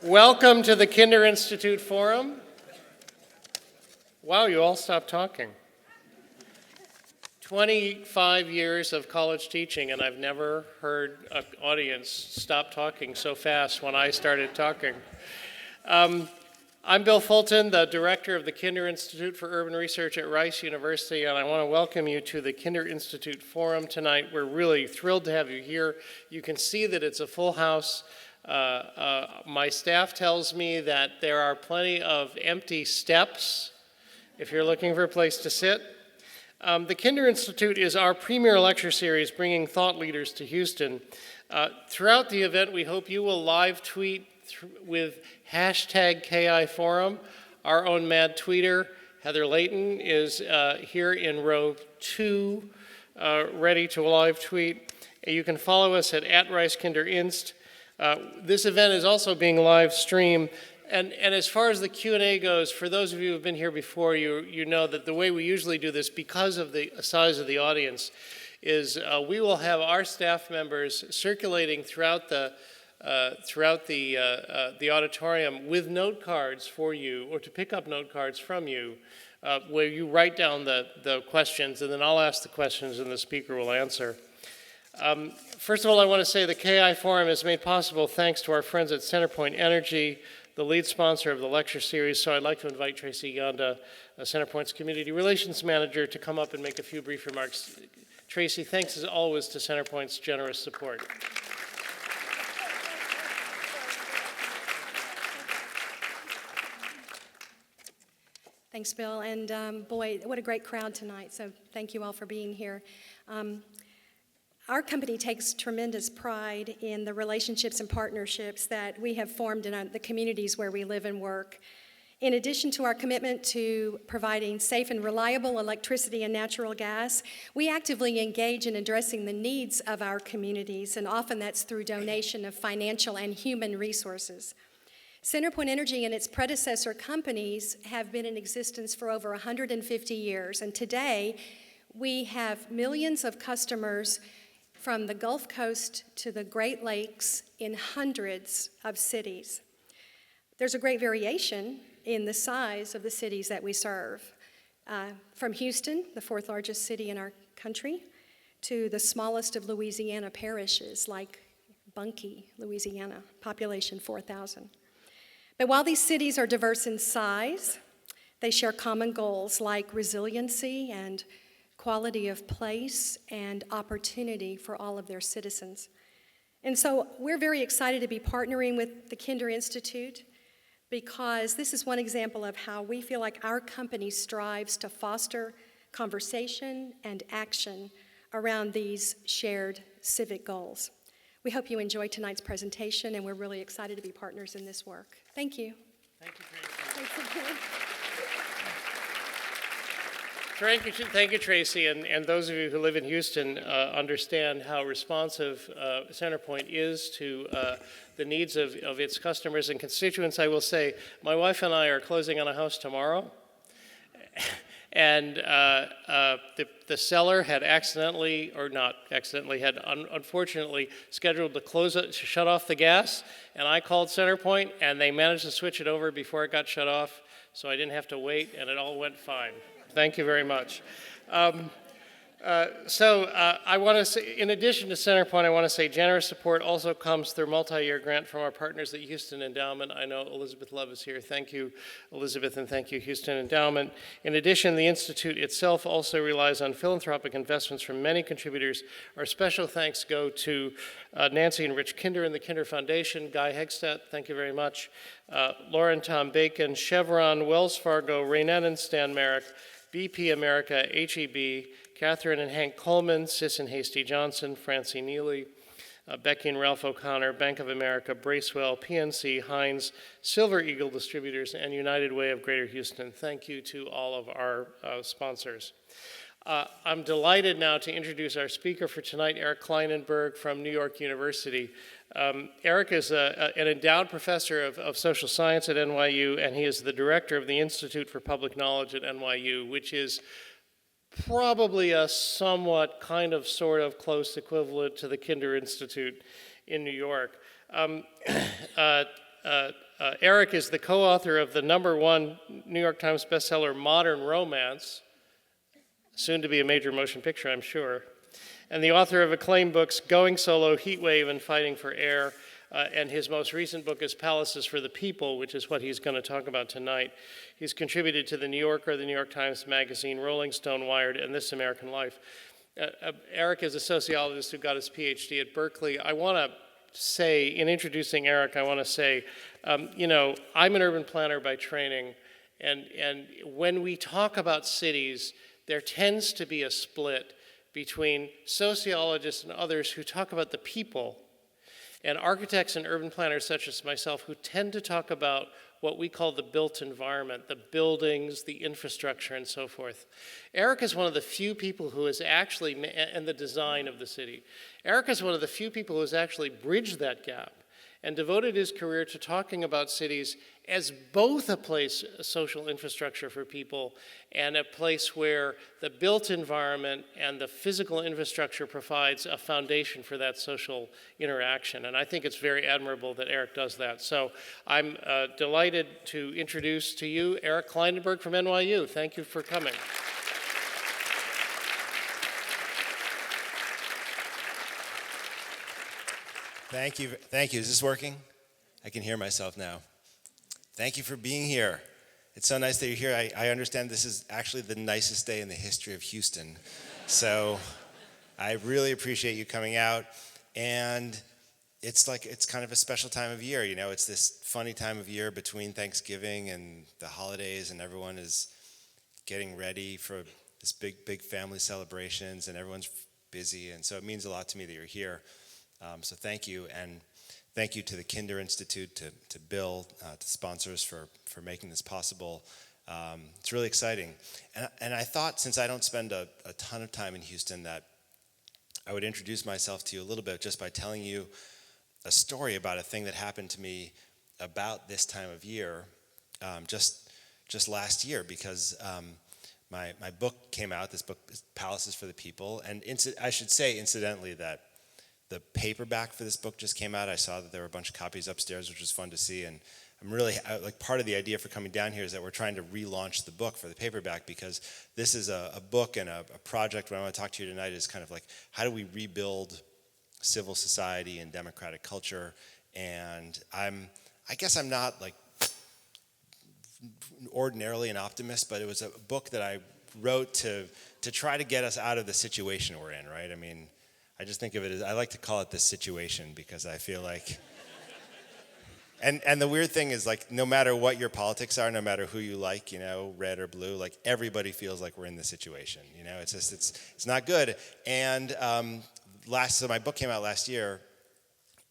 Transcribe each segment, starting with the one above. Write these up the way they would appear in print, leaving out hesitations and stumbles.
Welcome to the Kinder Institute Forum. Wow, you all stopped talking. 25 years of college teaching, and I've never heard an audience stop talking so fast when I started talking. I'm Bill Fulton, the director of the Kinder Institute for Urban Research at Rice University, and I want to welcome you to the Kinder Institute Forum tonight. We're really thrilled to have you here. You can see that it's a full house. My staff tells me that there are plenty of empty steps if you're looking for a place to sit. The Kinder Institute is our premier lecture series bringing thought leaders to Houston. Throughout the event, we hope you will live tweet with hashtag KIForum. Our own mad tweeter, Heather Layton, is here in row 2, ready to live tweet. You can follow us at @RiceKinderInst. This event is also being live streamed. And as far as the Q&A goes, for those of you who have been here before, you know that the way we usually do this, because of the size of the audience, is we will have our staff members circulating throughout the auditorium with note cards for you, or to pick up note cards from you, where you write down the questions, and then I'll ask the questions and the speaker will answer. First of all, I want to say the KI Forum is made possible thanks to our friends at Centerpoint Energy, the lead sponsor of the lecture series. So I'd like to invite Tracy Yonda, Centerpoint's Community Relations Manager, to come up and make a few brief remarks. Tracy, thanks as always to Centerpoint's generous support. Thanks, Bill, and boy, what a great crowd tonight, so thank you all for being here. Our company takes tremendous pride in the relationships and partnerships that we have formed in the communities where we live and work. In addition to our commitment to providing safe and reliable electricity and natural gas, we actively engage in addressing the needs of our communities, and often that's through donation of financial and human resources. Centerpoint Energy and its predecessor companies have been in existence for over 150 years, and today we have millions of customers from the Gulf Coast to the Great Lakes in hundreds of cities. There's a great variation in the size of the cities that we serve. From Houston, the 4th largest city in our country, to the smallest of Louisiana parishes like Bunkie, Louisiana, population 4,000. But while these cities are diverse in size, they share common goals like resiliency and quality of place and opportunity for all of their citizens. And so we're very excited to be partnering with the Kinder Institute, because this is one example of how we feel like our company strives to foster conversation and action around these shared civic goals. We hope you enjoy tonight's presentation, and we're really excited to be partners in this work. Thank you. Thank you, Tracy. Thanks again. Thank you, Tracy, and those of you who live in Houston understand how responsive Centerpoint is to the needs of its customers and constituents. I will say, my wife and I are closing on a house tomorrow, and the seller had accidentally, or not accidentally, had unfortunately scheduled to shut off the gas, and I called Centerpoint, and they managed to switch it over before it got shut off, so I didn't have to wait, and it all went fine. Thank you very much. I want to say, in addition to Centerpoint, I want to say generous support also comes through multi-year grant from our partners at Houston Endowment. I know Elizabeth Love is here. Thank you, Elizabeth, and thank you, Houston Endowment. In addition, the Institute itself also relies on philanthropic investments from many contributors. Our special thanks go to Nancy and Rich Kinder and the Kinder Foundation, Guy Hegstedt, thank you very much, Lauren Tom Bacon, Chevron, Wells Fargo, Raynette and Stan Merrick, BP America, HEB, Catherine and Hank Coleman, Sis and Hasty Johnson, Francie Neely, Becky and Ralph O'Connor, Bank of America, Bracewell, PNC, Heinz, Silver Eagle Distributors, and United Way of Greater Houston. Thank you to all of our sponsors. I'm delighted now to introduce our speaker for tonight, Eric Klinenberg from New York University. Eric is an endowed professor of social science at NYU, and he is the director of the Institute for Public Knowledge at NYU, which is probably a somewhat kind of sort of close equivalent to the Kinder Institute in New York. Eric is the co-author of the #1 New York Times bestseller, Modern Romance, soon to be a major motion picture, I'm sure, and the author of acclaimed books, Going Solo, Heatwave, and Fighting for Air, and his most recent book is Palaces for the People, which is what he's going to talk about tonight. He's contributed to The New Yorker, The New York Times Magazine, Rolling Stone, Wired, and This American Life. Eric is a sociologist who got his PhD at Berkeley. I want to say, in introducing Eric, I want to say, I'm an urban planner by training, and when we talk about cities, there tends to be a split between sociologists and others who talk about the people, and architects and urban planners such as myself who tend to talk about what we call the built environment, the buildings, the infrastructure, and so forth. Eric is one of the few people who has actually, and the design of the city. Eric is one of the few people who has actually bridged that gap and devoted his career to talking about cities as both a place, a social infrastructure for people, and a place where the built environment and the physical infrastructure provides a foundation for that social interaction. And I think it's very admirable that Eric does that. So I'm delighted to introduce to you Eric Klinenberg from NYU. Thank you for coming. Thank you. Thank you. Is this working? I can hear myself now. Thank you for being here. It's so nice that you're here. I understand this is actually the nicest day in the history of Houston. So I really appreciate you coming out. And it's kind of a special time of year. It's this funny time of year between Thanksgiving and the holidays, and everyone is getting ready for this big family celebrations, and everyone's busy. And so it means a lot to me that you're here. So thank you, and thank you to the Kinder Institute, to Bill, to sponsors for making this possible. It's really exciting. And I thought, since I don't spend a ton of time in Houston, that I would introduce myself to you a little bit just by telling you a story about a thing that happened to me about this time of year, just last year, because my book came out. This book is Palaces for the People, and I should say, incidentally, that the paperback for this book just came out. I saw that there were a bunch of copies upstairs, which was fun to see. And I'm really, part of the idea for coming down here is that we're trying to relaunch the book for the paperback, because this is a book and a project. What I want to talk to you tonight is kind of like, how do we rebuild civil society and democratic culture? And I guess I'm not ordinarily an optimist, but it was a book that I wrote to try to get us out of the situation we're in, right? I mean, I just think of it as, I like to call it the situation, because I feel like, and the weird thing is, no matter what your politics are, no matter who you like, red or blue, everybody feels like we're in the situation. It's just, it's not good. And so my book came out last year,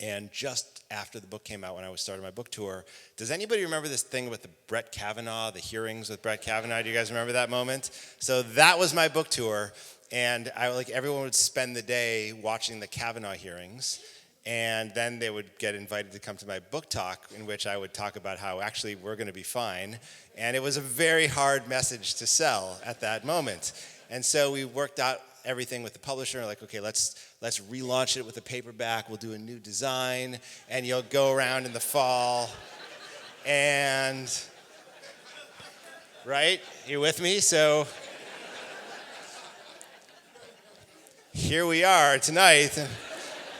and just after the book came out, when I was starting my book tour, does anybody remember this thing with the Brett Kavanaugh, the hearings with Brett Kavanaugh? Do you guys remember that moment? So that was my book tour. And everyone would spend the day watching the Kavanaugh hearings, and then they would get invited to come to my book talk, in which I would talk about how actually we're going to be fine. And it was a very hard message to sell at that moment. And so we worked out everything with the publisher, okay, let's relaunch it with a paperback. We'll do a new design, and you'll go around in the fall. And, right? You with me? So here we are tonight.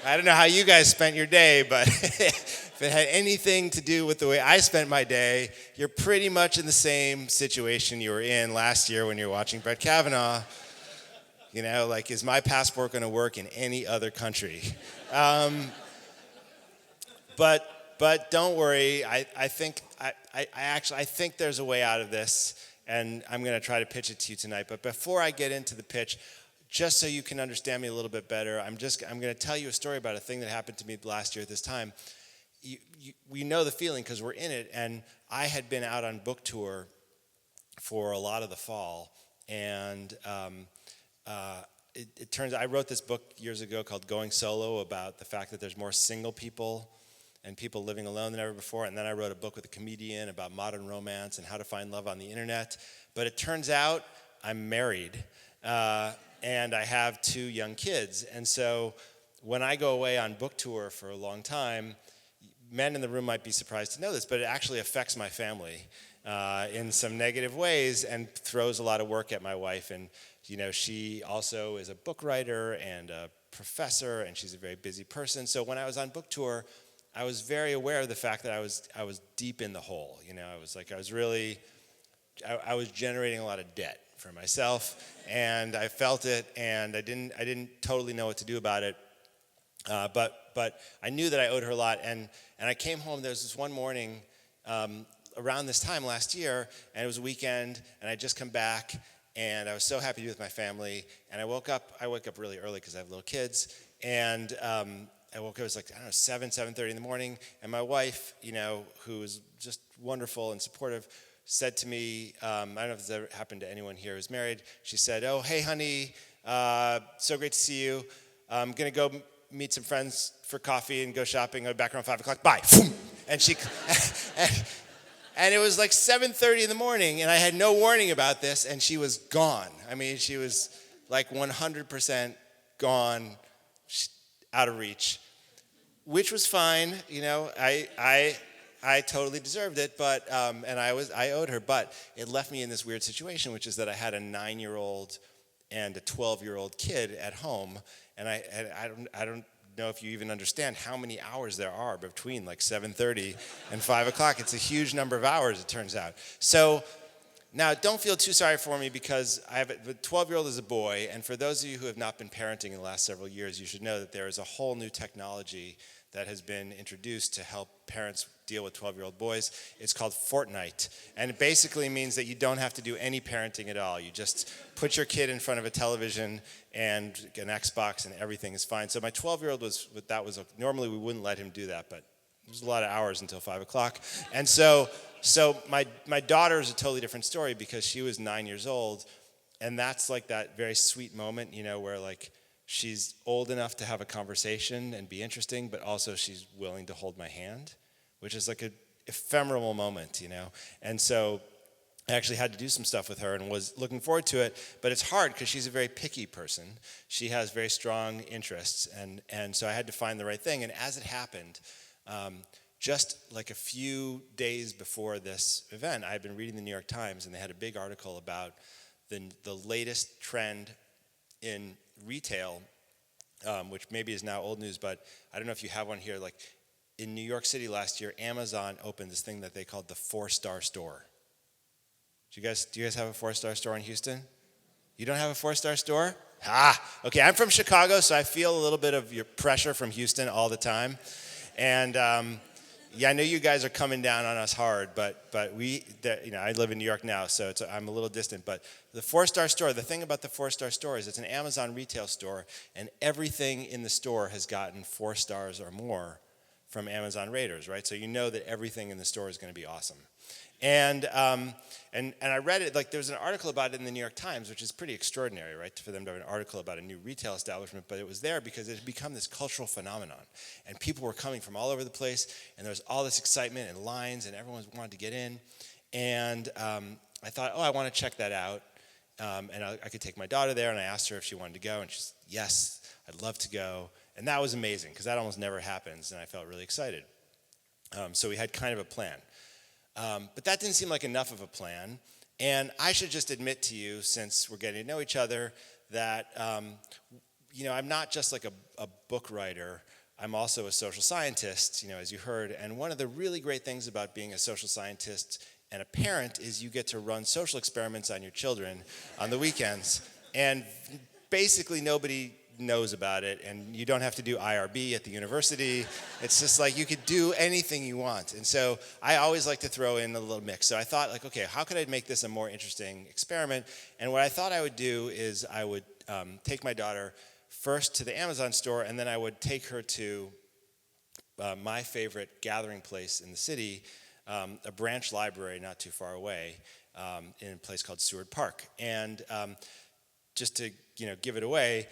I don't know how you guys spent your day, but if it had anything to do with the way I spent my day, you're pretty much in the same situation you were in last year when you were watching Brett Kavanaugh. Is my passport going to work in any other country? But don't worry. I think there's a way out of this, and I'm going to try to pitch it to you tonight. But before I get into the pitch, just so you can understand me a little bit better, I'm going to tell you a story about a thing that happened to me last year at this time. We know the feeling because we're in it, and I had been out on book tour for a lot of the fall, and it turns out I wrote this book years ago called Going Solo, about the fact that there's more single people and people living alone than ever before. And then I wrote a book with a comedian about modern romance and how to find love on the internet. But it turns out I'm married, and I have 2 young kids. And so when I go away on book tour for a long time, men in the room might be surprised to know this, but it actually affects my family in some negative ways and throws a lot of work at my wife. And she also is a book writer and a professor, and she's a very busy person. So when I was on book tour, I was very aware of the fact that I was deep in the hole. I was generating a lot of debt for myself, and I felt it, and I didn't totally know what to do about it. But I knew that I owed her a lot, and I came home. There was this one morning around this time last year, and it was a weekend, and I'd just come back, and I was so happy to be with my family. And I woke up really early because I have little kids, and I woke up, it was like, 7:30 in the morning, and my wife, who is just wonderful and supportive, said to me, I don't know if this ever happened to anyone here who's married, she said, "Oh, hey, honey, so great to see you. I'm going to go meet some friends for coffee and go shopping. I'll be back around 5 o'clock. Bye." And she, and it was like 7:30 in the morning, and I had no warning about this, and she was gone. I mean, she was like 100% gone, out of reach, which was fine. I totally deserved it, but and I owed her, but it left me in this weird situation, which is that I had a 9-year-old and a 12-year-old kid at home, and I don't know if you even understand how many hours there are between like 7:30 and 5 o'clock. It's a huge number of hours, it turns out. So now don't feel too sorry for me, because the 12-year-old is a boy, and for those of you who have not been parenting in the last several years, you should know that there is a whole new technology that has been introduced to help parents deal with 12-year-old boys. It's called Fortnite, and it basically means that you don't have to do any parenting at all. You just put your kid in front of a television and an Xbox, and everything is fine. So my 12-year-old normally we wouldn't let him do that, but it was a lot of hours until 5 o'clock. And so my daughter is a totally different story, because she was 9 years old, and that's like that very sweet moment, where like she's old enough to have a conversation and be interesting, but also she's willing to hold my hand, which is like an ephemeral moment, And so I actually had to do some stuff with her and was looking forward to it, but it's hard because she's a very picky person. She has very strong interests, and so I had to find the right thing. And as it happened, just like a few days before this event, I had been reading the New York Times, and they had a big article about the latest trend in retail, which maybe is now old news, but I don't know if you have one here. Like in New York City last year, Amazon opened this thing that they called the 4-star store. Do you guys have a 4-star store in Houston? You don't have a 4-star store? Okay, I'm from Chicago, so I feel a little bit of your pressure from Houston all the time. And I know you guys are coming down on us hard, but I live in New York now, so I'm a little distant. But the 4-star store, the thing about the 4-star store is it's an Amazon retail store, and everything in the store has gotten 4 stars or more from Amazon raters, right? So you know that everything in the store is going to be awesome. And I read it, like there was an article about it in the New York Times, which is pretty extraordinary, right, for them to have an article about a new retail establishment, but it was there because it had become this cultural phenomenon, and people were coming from all over the place, and there was all this excitement and lines, and everyone wanted to get in, and I thought, I want to check that out, and I could take my daughter there, and I asked her if she wanted to go, and she said, yes, I'd love to go, and that was amazing, because that almost never happens, and I felt really excited. So we had kind of a plan. But that didn't seem like enough of a plan. And I should just admit to you, since we're getting to know each other, that I'm not just like a book writer. I'm also a social scientist, as you heard. And one of the really great things about being a social scientist and a parent is you get to run social experiments on your children on the weekends. And basically nobody knows about it, and you don't have to do IRB at the university. It's just like you could do anything you want. And so I always like to throw in a little mix. So I thought, like, okay, how could I make this a more interesting experiment? And what I thought I would do is I would take my daughter first to the Amazon store, and then I would take her to my favorite gathering place in the city, a branch library not too far away, in a place called Seward Park. And just to give it away,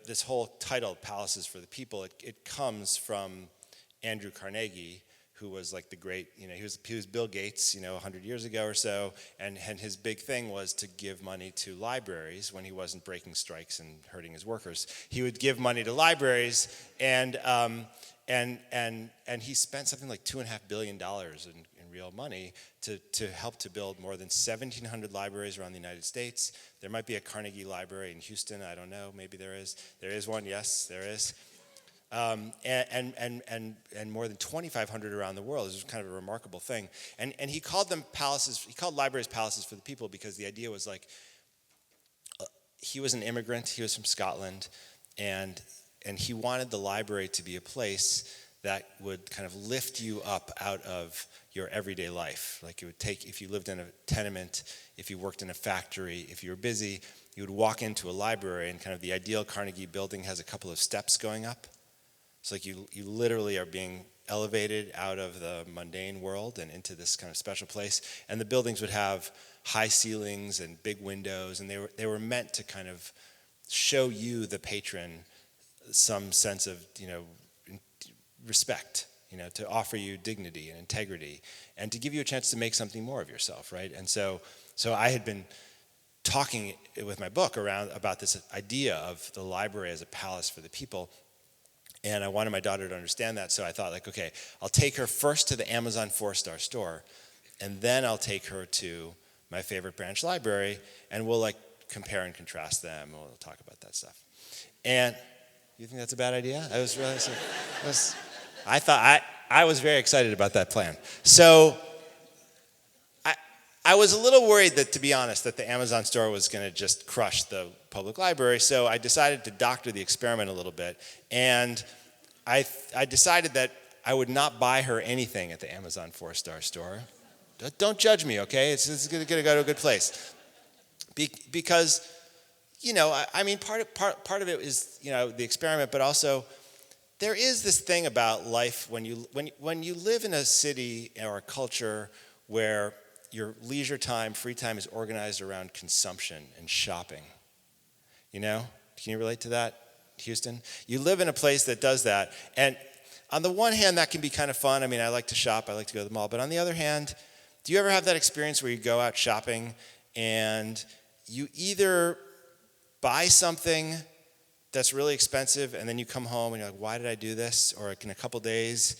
this whole title, Palaces for the People, it comes from Andrew Carnegie, who was like the great, he was Bill Gates, 100 years ago or so, and his big thing was to give money to libraries when he wasn't breaking strikes and hurting his workers. He would give money to libraries, and And he spent something like $2.5 billion in real money to help to build more than 1,700 libraries around the United States. There might be a Carnegie Library in Houston. I don't know. Maybe there is. There is one. Yes, there is. And more than 2,500 around the world. This was kind of a remarkable thing. And he called them palaces. He called libraries palaces for the people because the idea was like, he was an immigrant. He was from Scotland, and he wanted the library to be a place that would kind of lift you up out of your everyday life. Like it would take, if you lived in a tenement, if you worked in a factory, if you were busy, you would walk into a library, and kind of the ideal Carnegie building has a couple of steps going up. It's like you literally are being elevated out of the mundane world and into this kind of special place. And the buildings would have high ceilings and big windows, and they were meant to kind of show you, the patron, some sense of, respect, to offer you dignity and integrity, and to give you a chance to make something more of yourself, right? And so I had been talking with my book about this idea of the library as a palace for the people, and I wanted my daughter to understand that, so I thought, like, okay, I'll take her first to the Amazon 4-star store, and then I'll take her to my favorite branch library, and we'll compare and contrast them, and we'll talk about that stuff. And you think that's a bad idea? I was really, I was very excited about that plan. So I was a little worried that, to be honest, that the Amazon store was going to just crush the public library. So I decided to doctor the experiment a little bit, and I decided that I would not buy her anything at the Amazon 4-star store. Don't judge me, okay? It's going to go to a good place, because part of it is the experiment, but also there is this thing about life when you live in a city or a culture where your leisure time, free time is organized around consumption and shopping. Can you relate to that, Houston? You live in a place that does that, and on the one hand, that can be kind of fun. I mean, I like to shop, I like to go to the mall, but on the other hand, do you ever have that experience where you go out shopping and you either buy something that's really expensive, and then you come home and you're like, why did I do this? Or in a couple days,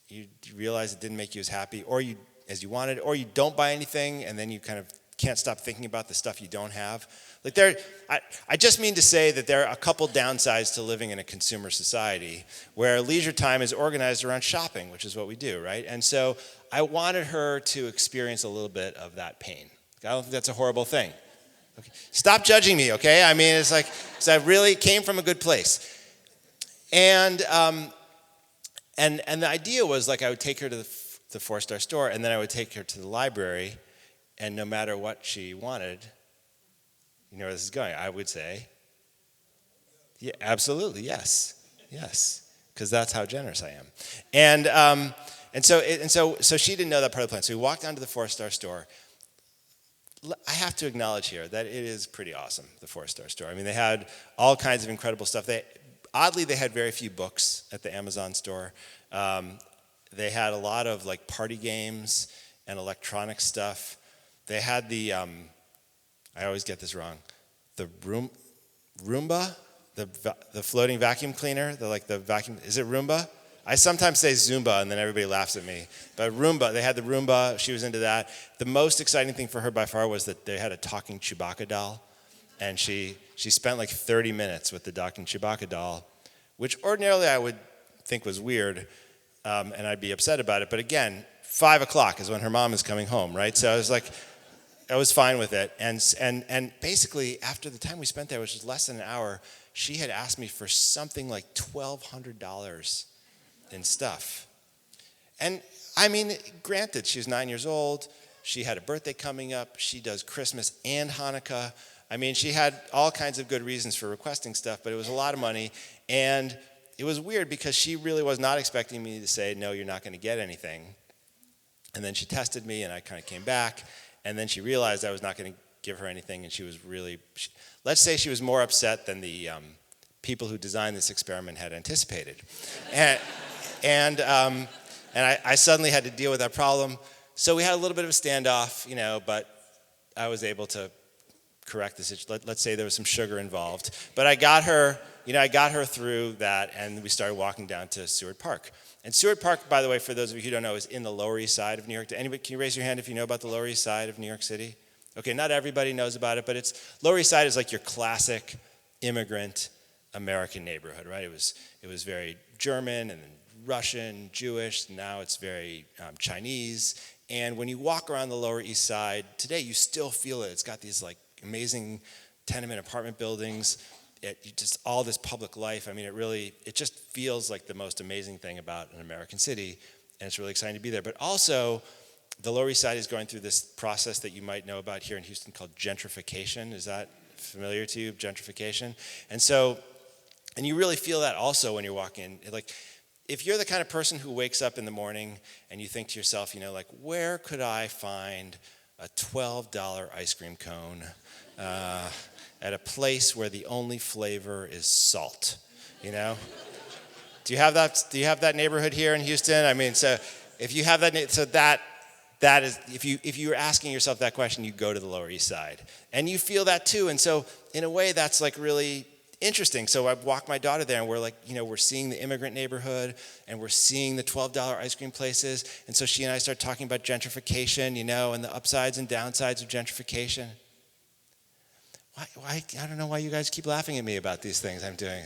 you realize it didn't make you as happy, or as you wanted, or you don't buy anything, and then you kind of can't stop thinking about the stuff you don't have. I just mean to say that there are a couple downsides to living in a consumer society where leisure time is organized around shopping, which is what we do, right? And so I wanted her to experience a little bit of that pain. I don't think that's a horrible thing. Okay. Stop judging me, okay? I mean, it's like, because I really came from a good place. And the idea was, I would take her to the 4-star store, and then I would take her to the library, and no matter what she wanted, you know where this is going, I would say, yeah, absolutely, yes, because that's how generous I am. And so she didn't know that part of the plan. So we walked down to the 4-star store. I have to acknowledge here that it is pretty awesome, the 4-star store. I mean, they had all kinds of incredible stuff. Oddly, they had very few books at the Amazon store. They had a lot of party games and electronic stuff. They had the, I always get this wrong, the Roomba, the floating vacuum cleaner, the vacuum, is it Roomba? I sometimes say Zumba, and then everybody laughs at me. But Roomba, they had the Roomba. She was into that. The most exciting thing for her by far was that they had a talking Chewbacca doll. And she spent 30 minutes with the talking Chewbacca doll, which ordinarily I would think was weird, and I'd be upset about it. But again, 5 o'clock is when her mom is coming home, right? So I was fine with it. And basically, after the time we spent there, which was less than an hour, she had asked me for something like $1,200 in stuff. And I mean, granted, she was 9 years old. She had a birthday coming up. She does Christmas and Hanukkah. I mean, she had all kinds of good reasons for requesting stuff, but it was a lot of money. And it was weird because she really was not expecting me to say, no, you're not going to get anything. And then she tested me, and I kind of came back. And then she realized I was not going to give her anything, and she was really, let's say she was more upset than the people who designed this experiment had anticipated. And I suddenly had to deal with that problem. So we had a little bit of a standoff, but I was able to correct the situation. Let's say there was some sugar involved. But I got her, I got her through that, and we started walking down to Seward Park. And Seward Park, by the way, for those of you who don't know, is in the Lower East Side of New York. Anybody, can you raise your hand if you know about the Lower East Side of New York City? Okay, not everybody knows about it, but Lower East Side is like your classic immigrant American neighborhood, right? It was very German and Russian, Jewish. Now it's very Chinese. And when you walk around the Lower East Side today, you still feel it. It's got these like amazing tenement apartment buildings. Just all this public life. I mean, it just feels like the most amazing thing about an American city, and it's really exciting to be there. But also, the Lower East Side is going through this process that you might know about here in Houston called gentrification. Is that familiar to you, gentrification? And you really feel that also when you're walking. Like, if you're the kind of person who wakes up in the morning and you think to yourself, like, where could I find a $12 ice cream cone at a place where the only flavor is salt, Do you have that? Do you have that neighborhood here in Houston? I mean, so if you have that, so that is, if you're asking yourself that question, you go to the Lower East Side, and you feel that too. And so, in a way, that's like really interesting. So I walk my daughter there, and we're like, we're seeing the immigrant neighborhood, and we're seeing the $12 ice cream places. And so she and I start talking about gentrification, and the upsides and downsides of gentrification. I don't know why you guys keep laughing at me about these things I'm doing.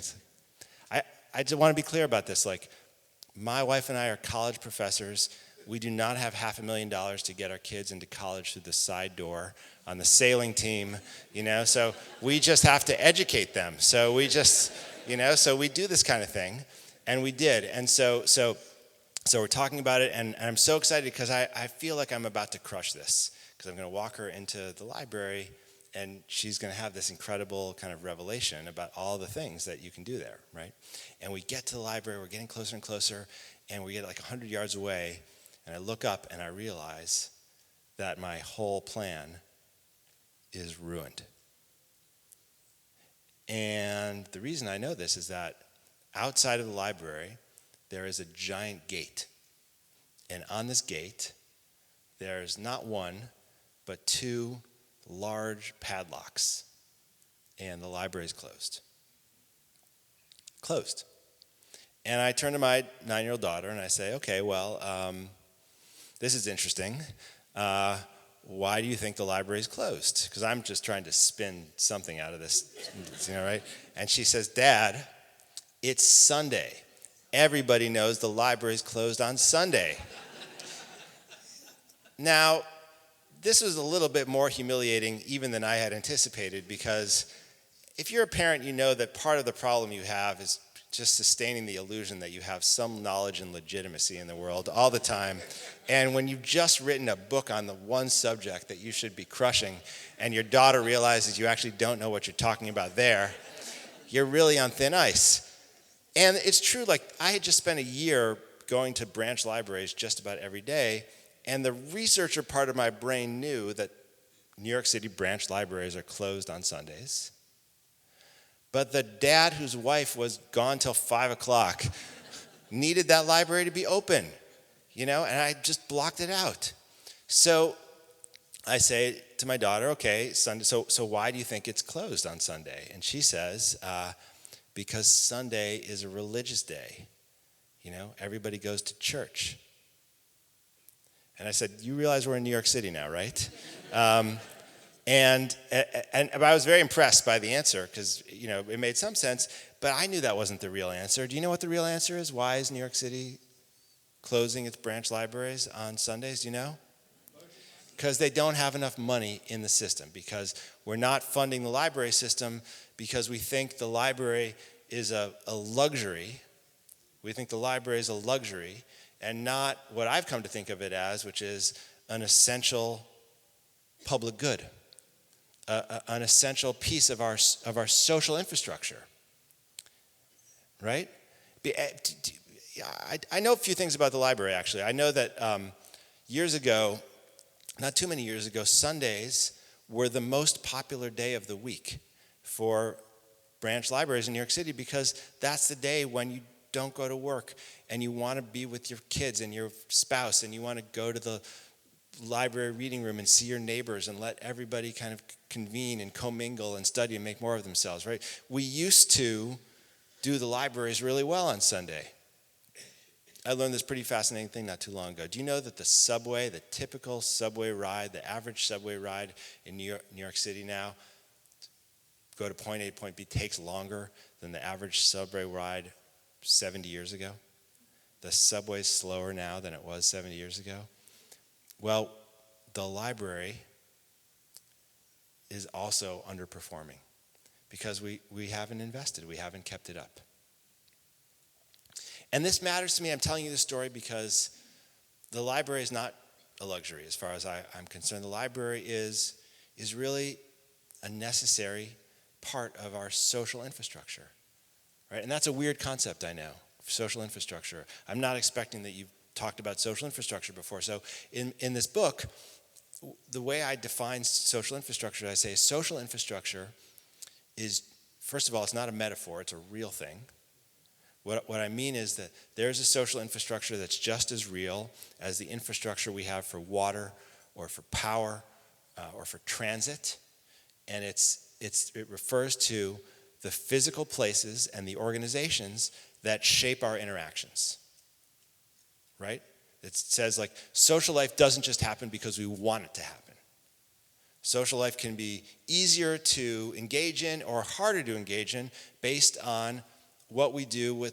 I just want to be clear about this. Like, my wife and I are college professors. We do not have $500,000 to get our kids into college through the side door on the sailing team, so we just have to educate them. So we just, so we do this kind of thing, and we did. And so we're talking about it, and I'm so excited because I feel like I'm about to crush this, because I'm going to walk her into the library, and she's going to have this incredible kind of revelation about all the things that you can do there, right? And we get to the library, we're getting closer and closer, and we get like 100 yards away, and I look up and I realize that my whole plan is ruined. And the reason I know this is that outside of the library, there is a giant gate. And on this gate, there's not one, but two large padlocks. And the library is closed. Closed. And I turn to my 9-year-old daughter and I say, okay, well, this is interesting. Why do you think the library is closed? Because I'm just trying to spin something out of this, right? And she says, Dad, it's Sunday. Everybody knows the library is closed on Sunday. Now, this was a little bit more humiliating even than I had anticipated, because if you're a parent, you know that part of the problem you have is just sustaining the illusion that you have some knowledge and legitimacy in the world all the time. And when you've just written a book on the one subject that you should be crushing, and your daughter realizes you actually don't know what you're talking about there, you're really on thin ice. And it's true, like, I had just spent a year going to branch libraries just about every day, and the researcher part of my brain knew that New York City branch libraries are closed on Sundays. But the dad whose wife was gone till 5 o'clock needed that library to be open, and I just blocked it out. So I say to my daughter, okay, Sunday, so why do you think it's closed on Sunday? And she says, because Sunday is a religious day. Everybody goes to church. And I said, you realize we're in New York City now, right? And I was very impressed by the answer, because it made some sense, but I knew that wasn't the real answer. Do you know what the real answer is? Why is New York City closing its branch libraries on Sundays? Do you know? Because they don't have enough money in the system, because we're not funding the library system, because we think the library is a luxury. We think the library is a luxury, and not what I've come to think of it as, which is an essential public good. An essential piece of our social infrastructure, right? I know a few things about the library, actually. I know that years ago, not too many years ago, Sundays were the most popular day of the week for branch libraries in New York City, because that's the day when you don't go to work and you want to be with your kids and your spouse, and you want to go to the library reading room and see your neighbors and let everybody kind of convene and commingle and study and make more of themselves, right? We used to do the libraries really well on Sunday. I learned this pretty fascinating thing not too long ago. Do you know that the subway, the typical subway ride, the average subway ride in New York City now, go to point A to point B, takes longer than the average subway ride 70 years ago? The subway's slower now than it was 70 years ago. Well, the library is also underperforming because we haven't invested, we haven't kept it up. And this matters to me. I'm telling you this story because the library is not a luxury as far as I'm concerned. The library is really a necessary part of our social infrastructure, right? And that's a weird concept, I know, social infrastructure. I'm not expecting that you've talked about social infrastructure before. So in this book, the way I define social infrastructure, I say social infrastructure is, first of all, it's not a metaphor, it's a real thing. What I mean is that there's a social infrastructure that's just as real as the infrastructure we have for water or for power or for transit. And it refers to the physical places and the organizations that shape our interactions, right? It says like social life doesn't just happen because we want it to happen. Social life can be easier to engage in or harder to engage in based on what we do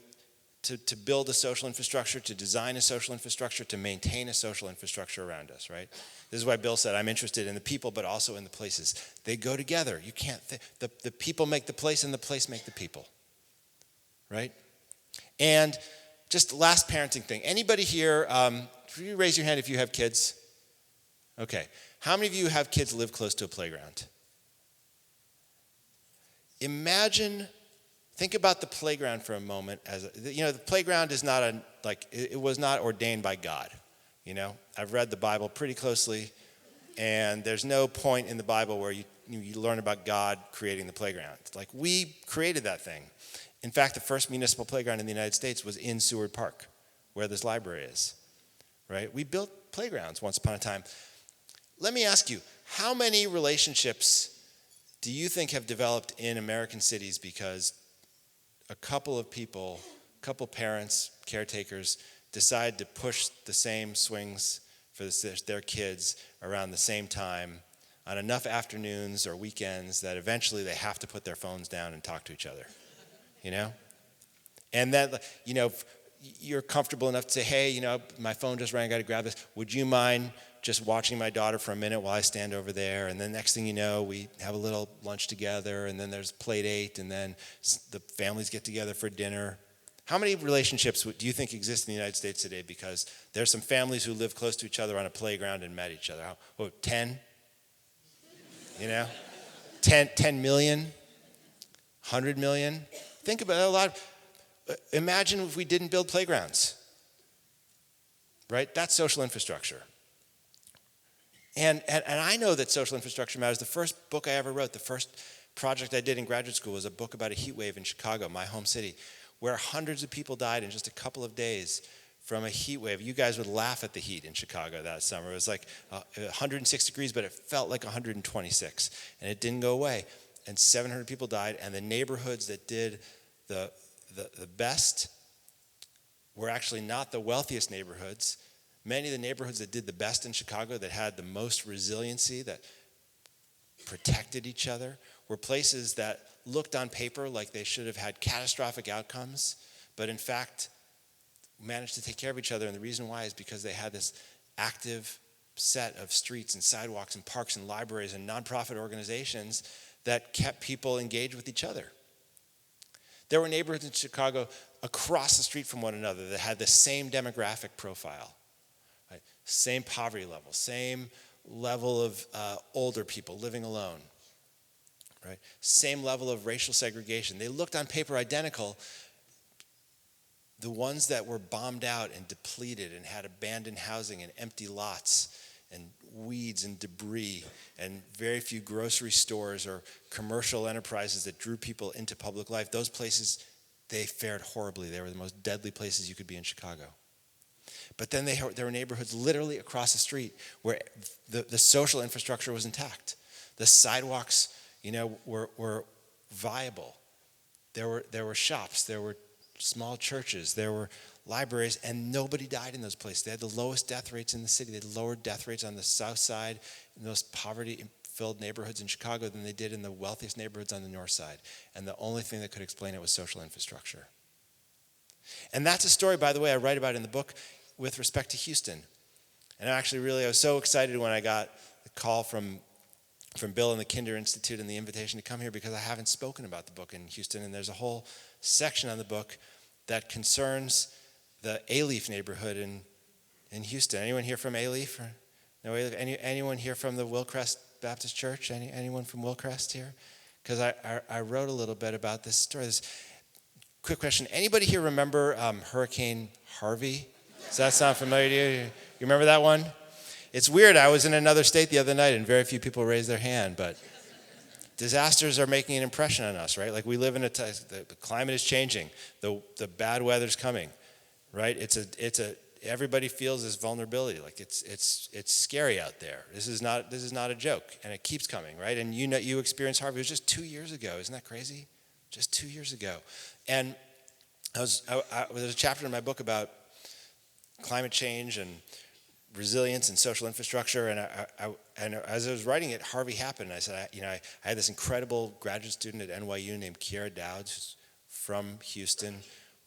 to build a social infrastructure, to design a social infrastructure, to maintain a social infrastructure around us, right? This is why Bill said, I'm interested in the people, but also in the places. They go together. You can't, the people make the place and the place make the people, right? And just last parenting thing. Anybody here, you raise your hand if you have kids? Okay. How many of you have kids live close to a playground? Think about the playground for a moment. The playground is not it was not ordained by God. I've read the Bible pretty closely, and there's no point in the Bible where you learn about God creating the playground. Like, we created that thing. In fact, the first municipal playground in the United States was in Seward Park, where this library is, right? We built playgrounds once upon a time. Let me ask you, how many relationships do you think have developed in American cities because a couple parents, caretakers, decide to push the same swings for their kids around the same time on enough afternoons or weekends that eventually they have to put their phones down and talk to each other, And that, you're comfortable enough to say, hey, my phone just rang, I got to grab this. Would you mind just watching my daughter for a minute while I stand over there? And then next thing you know, we have a little lunch together, and then there's play date, and then the families get together for dinner. How many relationships do you think exist in the United States today because there's some families who live close to each other on a playground and met each other? 10? 10 million? 100 million? Think about it, imagine if we didn't build playgrounds, right? That's social infrastructure. And I know that social infrastructure matters. The first book I ever wrote, the first project I did in graduate school was a book about a heat wave in Chicago, my home city, where hundreds of people died in just a couple of days from a heat wave. You guys would laugh at the heat in Chicago that summer. It was like 106 degrees, but it felt like 126, and it didn't go away. And 700 people died, and the neighborhoods that did the best were actually not the wealthiest neighborhoods. Many of the neighborhoods that did the best in Chicago, that had the most resiliency, that protected each other, were places that looked on paper like they should have had catastrophic outcomes, but in fact managed to take care of each other. And the reason why is because they had this active set of streets and sidewalks and parks and libraries and nonprofit organizations that kept people engaged with each other. There were neighborhoods in Chicago across the street from one another that had the same demographic profile, right? Same poverty level, same level of older people living alone, right? Same level of racial segregation. They looked on paper identical. The ones that were bombed out and depleted and had abandoned housing and empty lots and weeds and debris and very few grocery stores or commercial enterprises that drew people into public life, those places, they fared horribly. They were the most deadly places you could be in Chicago. But then there were neighborhoods literally across the street where the social infrastructure was intact. The sidewalks, were viable. There were shops, there were small churches, there were libraries, and nobody died in those places. They had the lowest death rates in the city. They had lower death rates on the south side in those poverty-filled neighborhoods in Chicago than they did in the wealthiest neighborhoods on the north side. And the only thing that could explain it was social infrastructure. And that's a story, by the way, I write about in the book with respect to Houston. And I was so excited when I got the call from Bill and the Kinder Institute and the invitation to come here, because I haven't spoken about the book in Houston, and there's a whole section on the book that concerns the A-Leaf neighborhood in Houston. Anyone here from A-Leaf? No A-Leaf? Anyone here from the Willcrest Baptist Church? Anyone from Willcrest here? Because I wrote a little bit about this story. Quick question. Anybody here remember Hurricane Harvey? Does that sound familiar to you? You remember that one? It's weird. I was in another state the other night, and very few people raised their hand, but disasters are making an impression on us, right? Like, we live in the climate is changing. The bad weather's coming, right? Everybody feels this vulnerability. Like, it's scary out there. This is not a joke, and it keeps coming, right? And you experienced Harvey. It was just 2 years ago. Isn't that crazy? Just 2 years ago. And there's a chapter in my book about climate change and resilience and social infrastructure, and as I was writing it, Harvey happened, and I said, I had this incredible graduate student at NYU named Kiara Dowds, who's from Houston,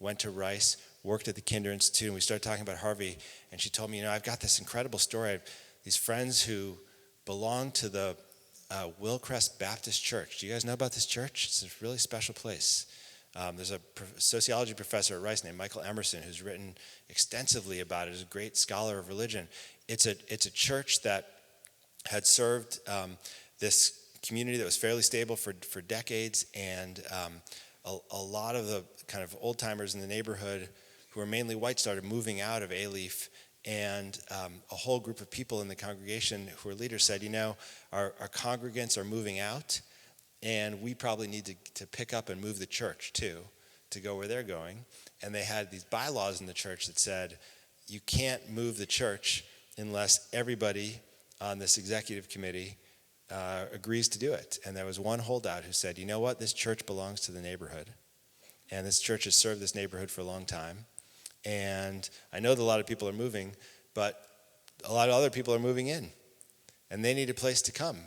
went to Rice, worked at the Kinder Institute, and we started talking about Harvey, and she told me, I've got this incredible story. I have these friends who belong to the Willcrest Baptist Church. Do you guys know about this church? It's a really special place. There's a sociology professor at Rice named Michael Emerson who's written extensively about it. He's a great scholar of religion. It's a church that had served this community that was fairly stable for decades, and a lot of the kind of old-timers in the neighborhood who were mainly white started moving out of A-Leaf, and a whole group of people in the congregation who were leaders said, our congregants are moving out, and we probably need to pick up and move the church too, to go where they're going. And they had these bylaws in the church that said, you can't move the church unless everybody on this executive committee agrees to do it. And there was one holdout who said, you know what, this church belongs to the neighborhood. And this church has served this neighborhood for a long time. And I know that a lot of people are moving, but a lot of other people are moving in. And they need a place to come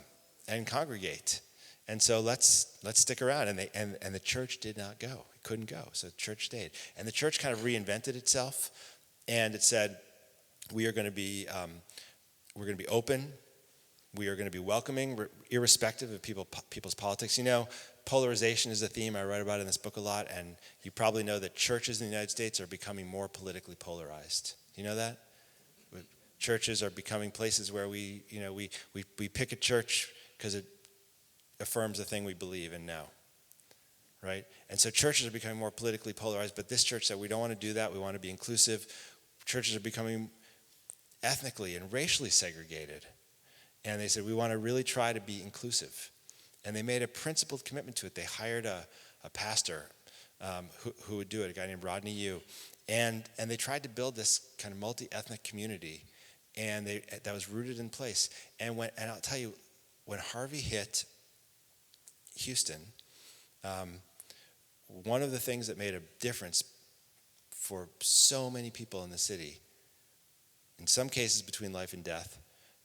and congregate. And so let's stick around. And the church did not go. It couldn't go. So the church stayed. And the church kind of reinvented itself. And it said, we are going to be open. We are going to be welcoming, irrespective of people's politics. Polarization is a theme I write about in this book a lot. And you probably know that churches in the United States are becoming more politically polarized. Do you know that? Churches are becoming places where we pick a church because it affirms the thing we believe in now, right? And so churches are becoming more politically polarized, but this church said we don't want to do that. We want to be inclusive. Churches are becoming ethnically and racially segregated. And they said, we want to really try to be inclusive. And they made a principled commitment to it. They hired a pastor who would do it, a guy named Rodney Yu. And they tried to build this kind of multi-ethnic community, and that was rooted in place. And I'll tell you, when Harvey hit Houston, one of the things that made a difference for so many people in the city, in some cases between life and death,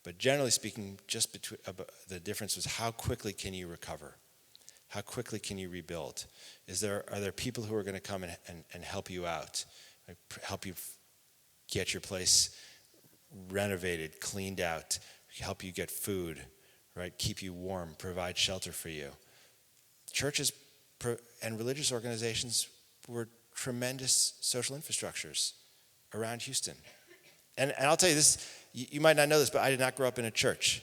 but generally speaking, the difference was how quickly can you recover? How quickly can you rebuild? Are there people who are going to come and help you out, help you get your place renovated, cleaned out, help you get food, right? Keep you warm, provide shelter for you. Churches and religious organizations were tremendous social infrastructures around Houston. And I'll tell you this, you might not know this, but I did not grow up in a church,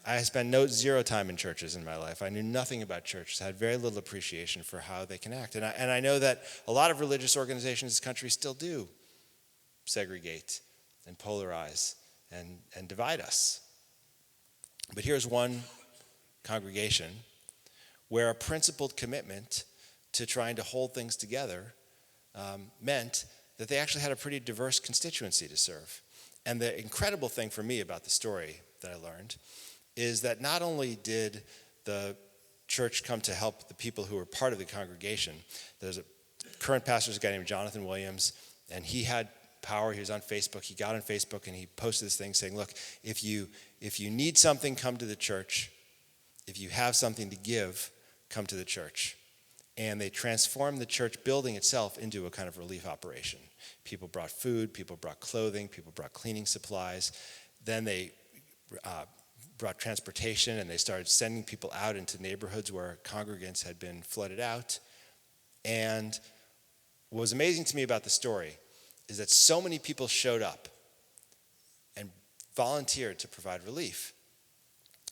I spent zero time in churches in my life. I knew nothing about churches. I had very little appreciation for how they can act. And I know that a lot of religious organizations in this country still do segregate and polarize and divide us. But here's one congregation where a principled commitment to trying to hold things together meant that they actually had a pretty diverse constituency to serve. And the incredible thing for me about the story that I learned is that not only did the church come to help the people who were part of the congregation. There's a current pastor's a guy named Jonathan Williams, and he had power. He was on Facebook. He got on Facebook and he posted this thing saying, look, if you need something, come to the church. If you have something to give, come to the church. And they transformed the church building itself into a kind of relief operation. People brought food, people brought clothing, people brought cleaning supplies. Then they brought transportation, and they started sending people out into neighborhoods where congregants had been flooded out. And what was amazing to me about the story is that so many people showed up and volunteered to provide relief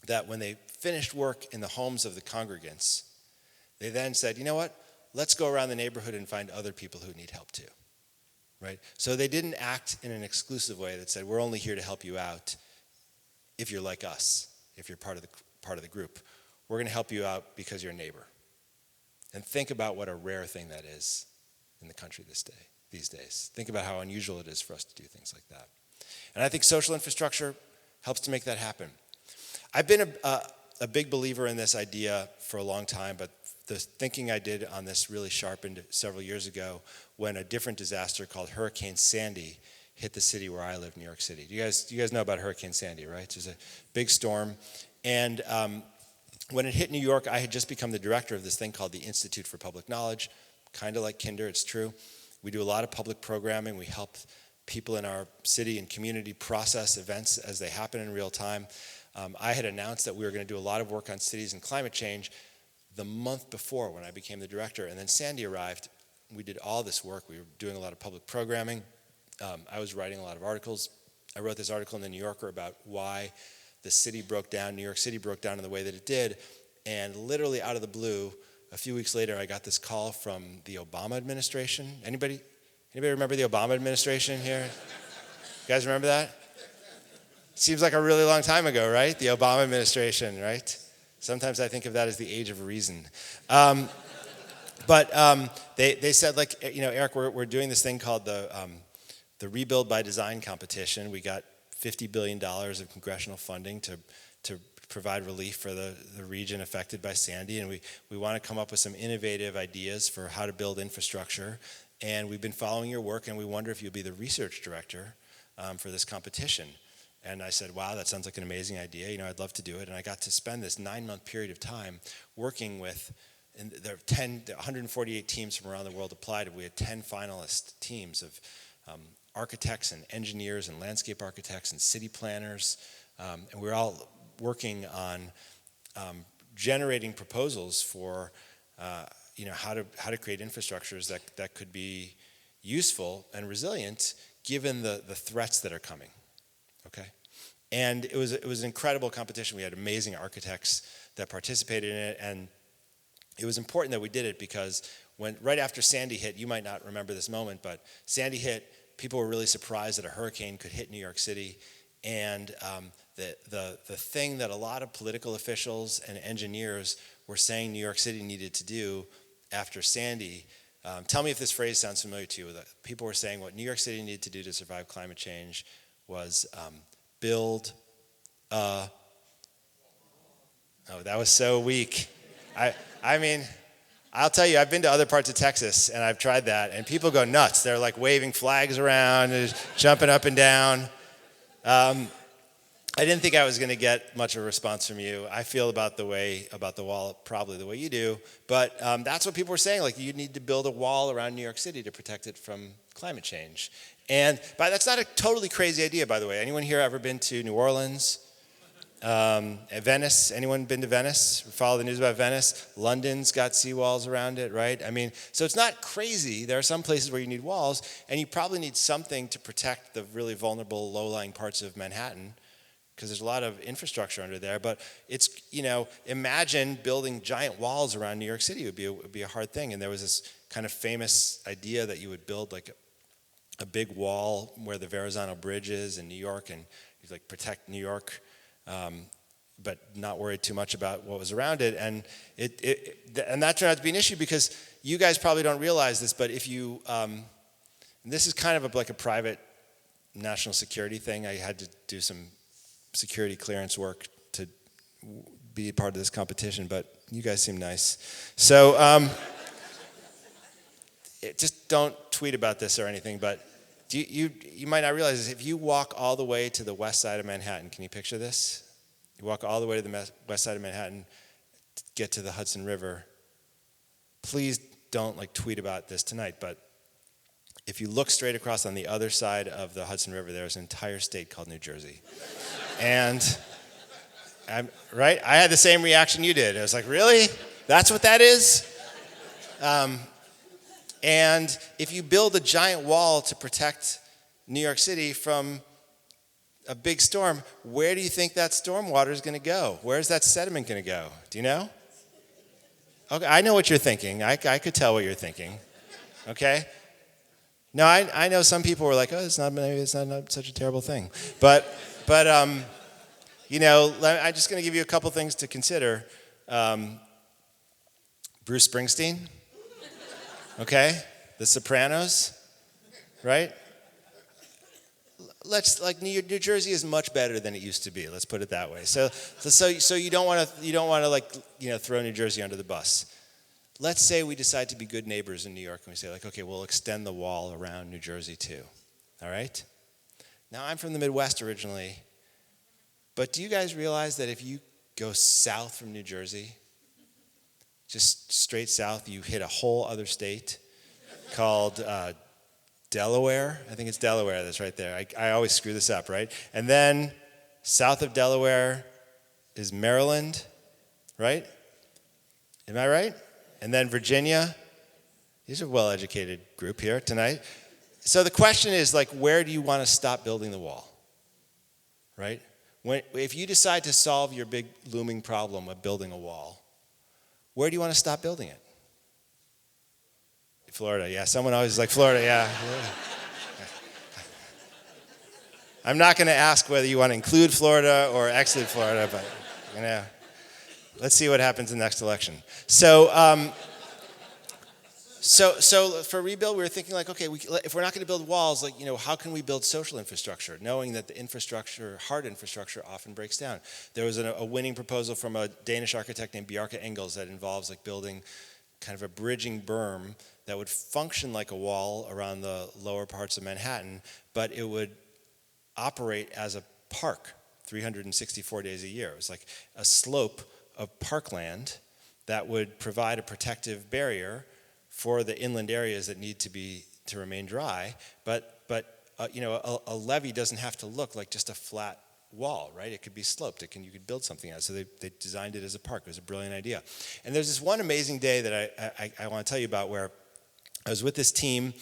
that when they finished work in the homes of the congregants, they then said, you know what, let's go around the neighborhood and find other people who need help too, right? So they didn't act in an exclusive way that said, we're only here to help you out if you're like us, if you're part of the group. We're going to help you out because you're a neighbor. And think about what a rare thing that is in the country these days. Think about how unusual it is for us to do things like that. And I think social infrastructure helps to make that happen. I've been a big believer in this idea for a long time, but the thinking I did on this really sharpened several years ago when a different disaster called Hurricane Sandy hit the city where I live, New York City. You guys know about Hurricane Sandy, right? It was a big storm. And when it hit New York, I had just become the director of this thing called the Institute for Public Knowledge, kind of like Kinder, it's true. We do a lot of public programming. We help people in our city and community process events as they happen in real time. I had announced that we were going to do a lot of work on cities and climate change the month before when I became the director. And then Sandy arrived. We did all this work. We were doing a lot of public programming. I was writing a lot of articles. I wrote this article in the New Yorker about why the city broke down, New York City broke down in the way that it did. And literally out of the blue, a few weeks later, I got this call from the Obama administration. Anybody remember the Obama administration here? You guys remember that? Seems like a really long time ago, right? The Obama administration, right? Sometimes I think of that as the age of reason. But they said, like, Eric, we're doing this thing called the Rebuild by Design competition. We got $50 billion of congressional funding to provide relief for the region affected by Sandy, and we want to come up with some innovative ideas for how to build infrastructure. And we've been following your work, and we wonder if you'll be the research director for this competition. And I said, wow, that sounds like an amazing idea. I'd love to do it. And I got to spend this 9-month period of time working with, and there are 148 teams from around the world applied. We had 10 finalist teams of architects and engineers and landscape architects and city planners. And we were all working on generating proposals for how to create infrastructures that could be useful and resilient given the threats that are coming. Okay, and it was an incredible competition. We had amazing architects that participated in it, and it was important that we did it because right after Sandy hit, you might not remember this moment, but Sandy hit. People were really surprised that a hurricane could hit New York City, and the thing that a lot of political officials and engineers were saying New York City needed to do after Sandy. Tell me if this phrase sounds familiar to you. People were saying what New York City needed to do to survive climate change was build a... Oh, that was so weak. I mean, I'll tell you, I've been to other parts of Texas, and I've tried that, and people go nuts. They're like waving flags around, and jumping up and down. I didn't think I was going to get much of a response from you. I feel about the wall probably the way you do, but that's what people were saying. Like, you need to build a wall around New York City to protect it from climate change. And that's not a totally crazy idea, by the way. Anyone here ever been to New Orleans? Venice? Anyone been to Venice? Follow the news about Venice? London's got seawalls around it, right? I mean, so it's not crazy. There are some places where you need walls, and you probably need something to protect the really vulnerable, low-lying parts of Manhattan, because there's a lot of infrastructure under there. But it's, imagine building giant walls around New York City would be a hard thing. And there was this kind of famous idea that you would build like a big wall where the Verrazano Bridge is in New York, and you'd like protect New York, but not worry too much about what was around it. And and that turned out to be an issue because you guys probably don't realize this, but if you, and this is kind of like a private national security thing. I had to do some security clearance work to be part of this competition, but you guys seem nice. So just don't tweet about this or anything, but you might not realize this. If you walk all the way to the west side of Manhattan, can you picture this? You walk all the way to the west side of Manhattan, get to the Hudson River. Please don't tweet about this tonight, but if you look straight across on the other side of the Hudson River, there's an entire state called New Jersey. And, right? I had the same reaction you did. I was like, really? That's what that is? And if you build a giant wall to protect New York City from a big storm, where do you think that storm water is going to go? Where's that sediment going to go? Do you know? Okay, I know what you're thinking. I could tell what you're thinking. Okay? No, I know some people were like, oh, maybe it's not such a terrible thing. But I'm just going to give you a couple things to consider. Bruce Springsteen. Okay? The Sopranos, right? New Jersey is much better than it used to be. Let's put it that way. So you don't want to throw New Jersey under the bus. Let's say we decide to be good neighbors in New York and we say okay, we'll extend the wall around New Jersey too. All right? Now I'm from the Midwest originally, but do you guys realize that if you go south from New Jersey, just straight south, you hit a whole other state called Delaware? I think it's Delaware that's right there. I always screw this up, right? And then south of Delaware is Maryland, right? Am I right? And then Virginia. These are a well-educated group here tonight. So the question is, where do you want to stop building the wall? Right? If you decide to solve your big looming problem of building a wall, where do you want to stop building it? Florida, yeah. Someone always is like, Florida, yeah. I'm not going to ask whether you want to include Florida or exclude Florida, but let's see what happens in the next election. So for Rebuild, we were thinking okay, if we're not going to build walls, how can we build social infrastructure, knowing that the hard infrastructure often breaks down? There was a winning proposal from a Danish architect named Bjarke Engels that involves building kind of a bridging berm that would function like a wall around the lower parts of Manhattan, but it would operate as a park 364 days a year. It was like a slope of parkland that would provide a protective barrier for the inland areas that need to remain dry, but a levee doesn't have to look like just a flat wall, right? It could be sloped. You could build something out. So they designed it as a park. It was a brilliant idea. And there's this one amazing day that I want to tell you about where I was with this team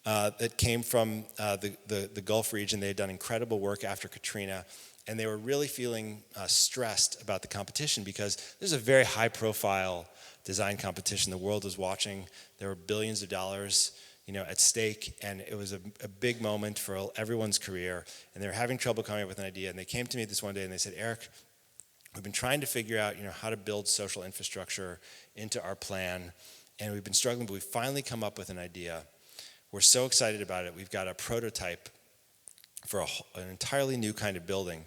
that came from the Gulf region. They had done incredible work after Katrina, and they were really feeling stressed about the competition because there's a very high-profile design competition. The world was watching. There were billions of dollars at stake, and it was a big moment for everyone's career, and they were having trouble coming up with an idea, and they came to me this one day and they said, Eric, we've been trying to figure out how to build social infrastructure into our plan, and we've been struggling, but we've finally come up with an idea. We're so excited about it. We've got a prototype for an entirely new kind of building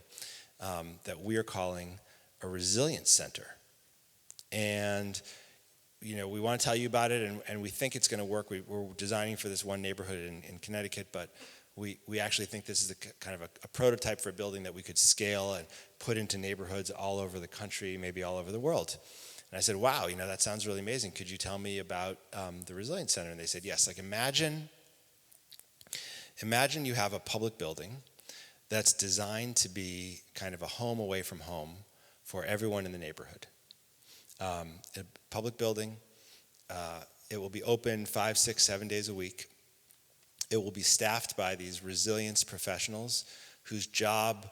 that we are calling a resilience center. And we want to tell you about it, and we think it's going to work. We're designing for this one neighborhood in Connecticut, but we actually think this is kind of a prototype for a building that we could scale and put into neighborhoods all over the country, maybe all over the world. And I said, wow, that sounds really amazing. Could you tell me about the Resilience Center? And they said, yes. Imagine you have a public building that's designed to be kind of a home away from home for everyone in the neighborhood. A public building. It will be open 5, 6, 7 days a week. It will be staffed by these resilience professionals whose job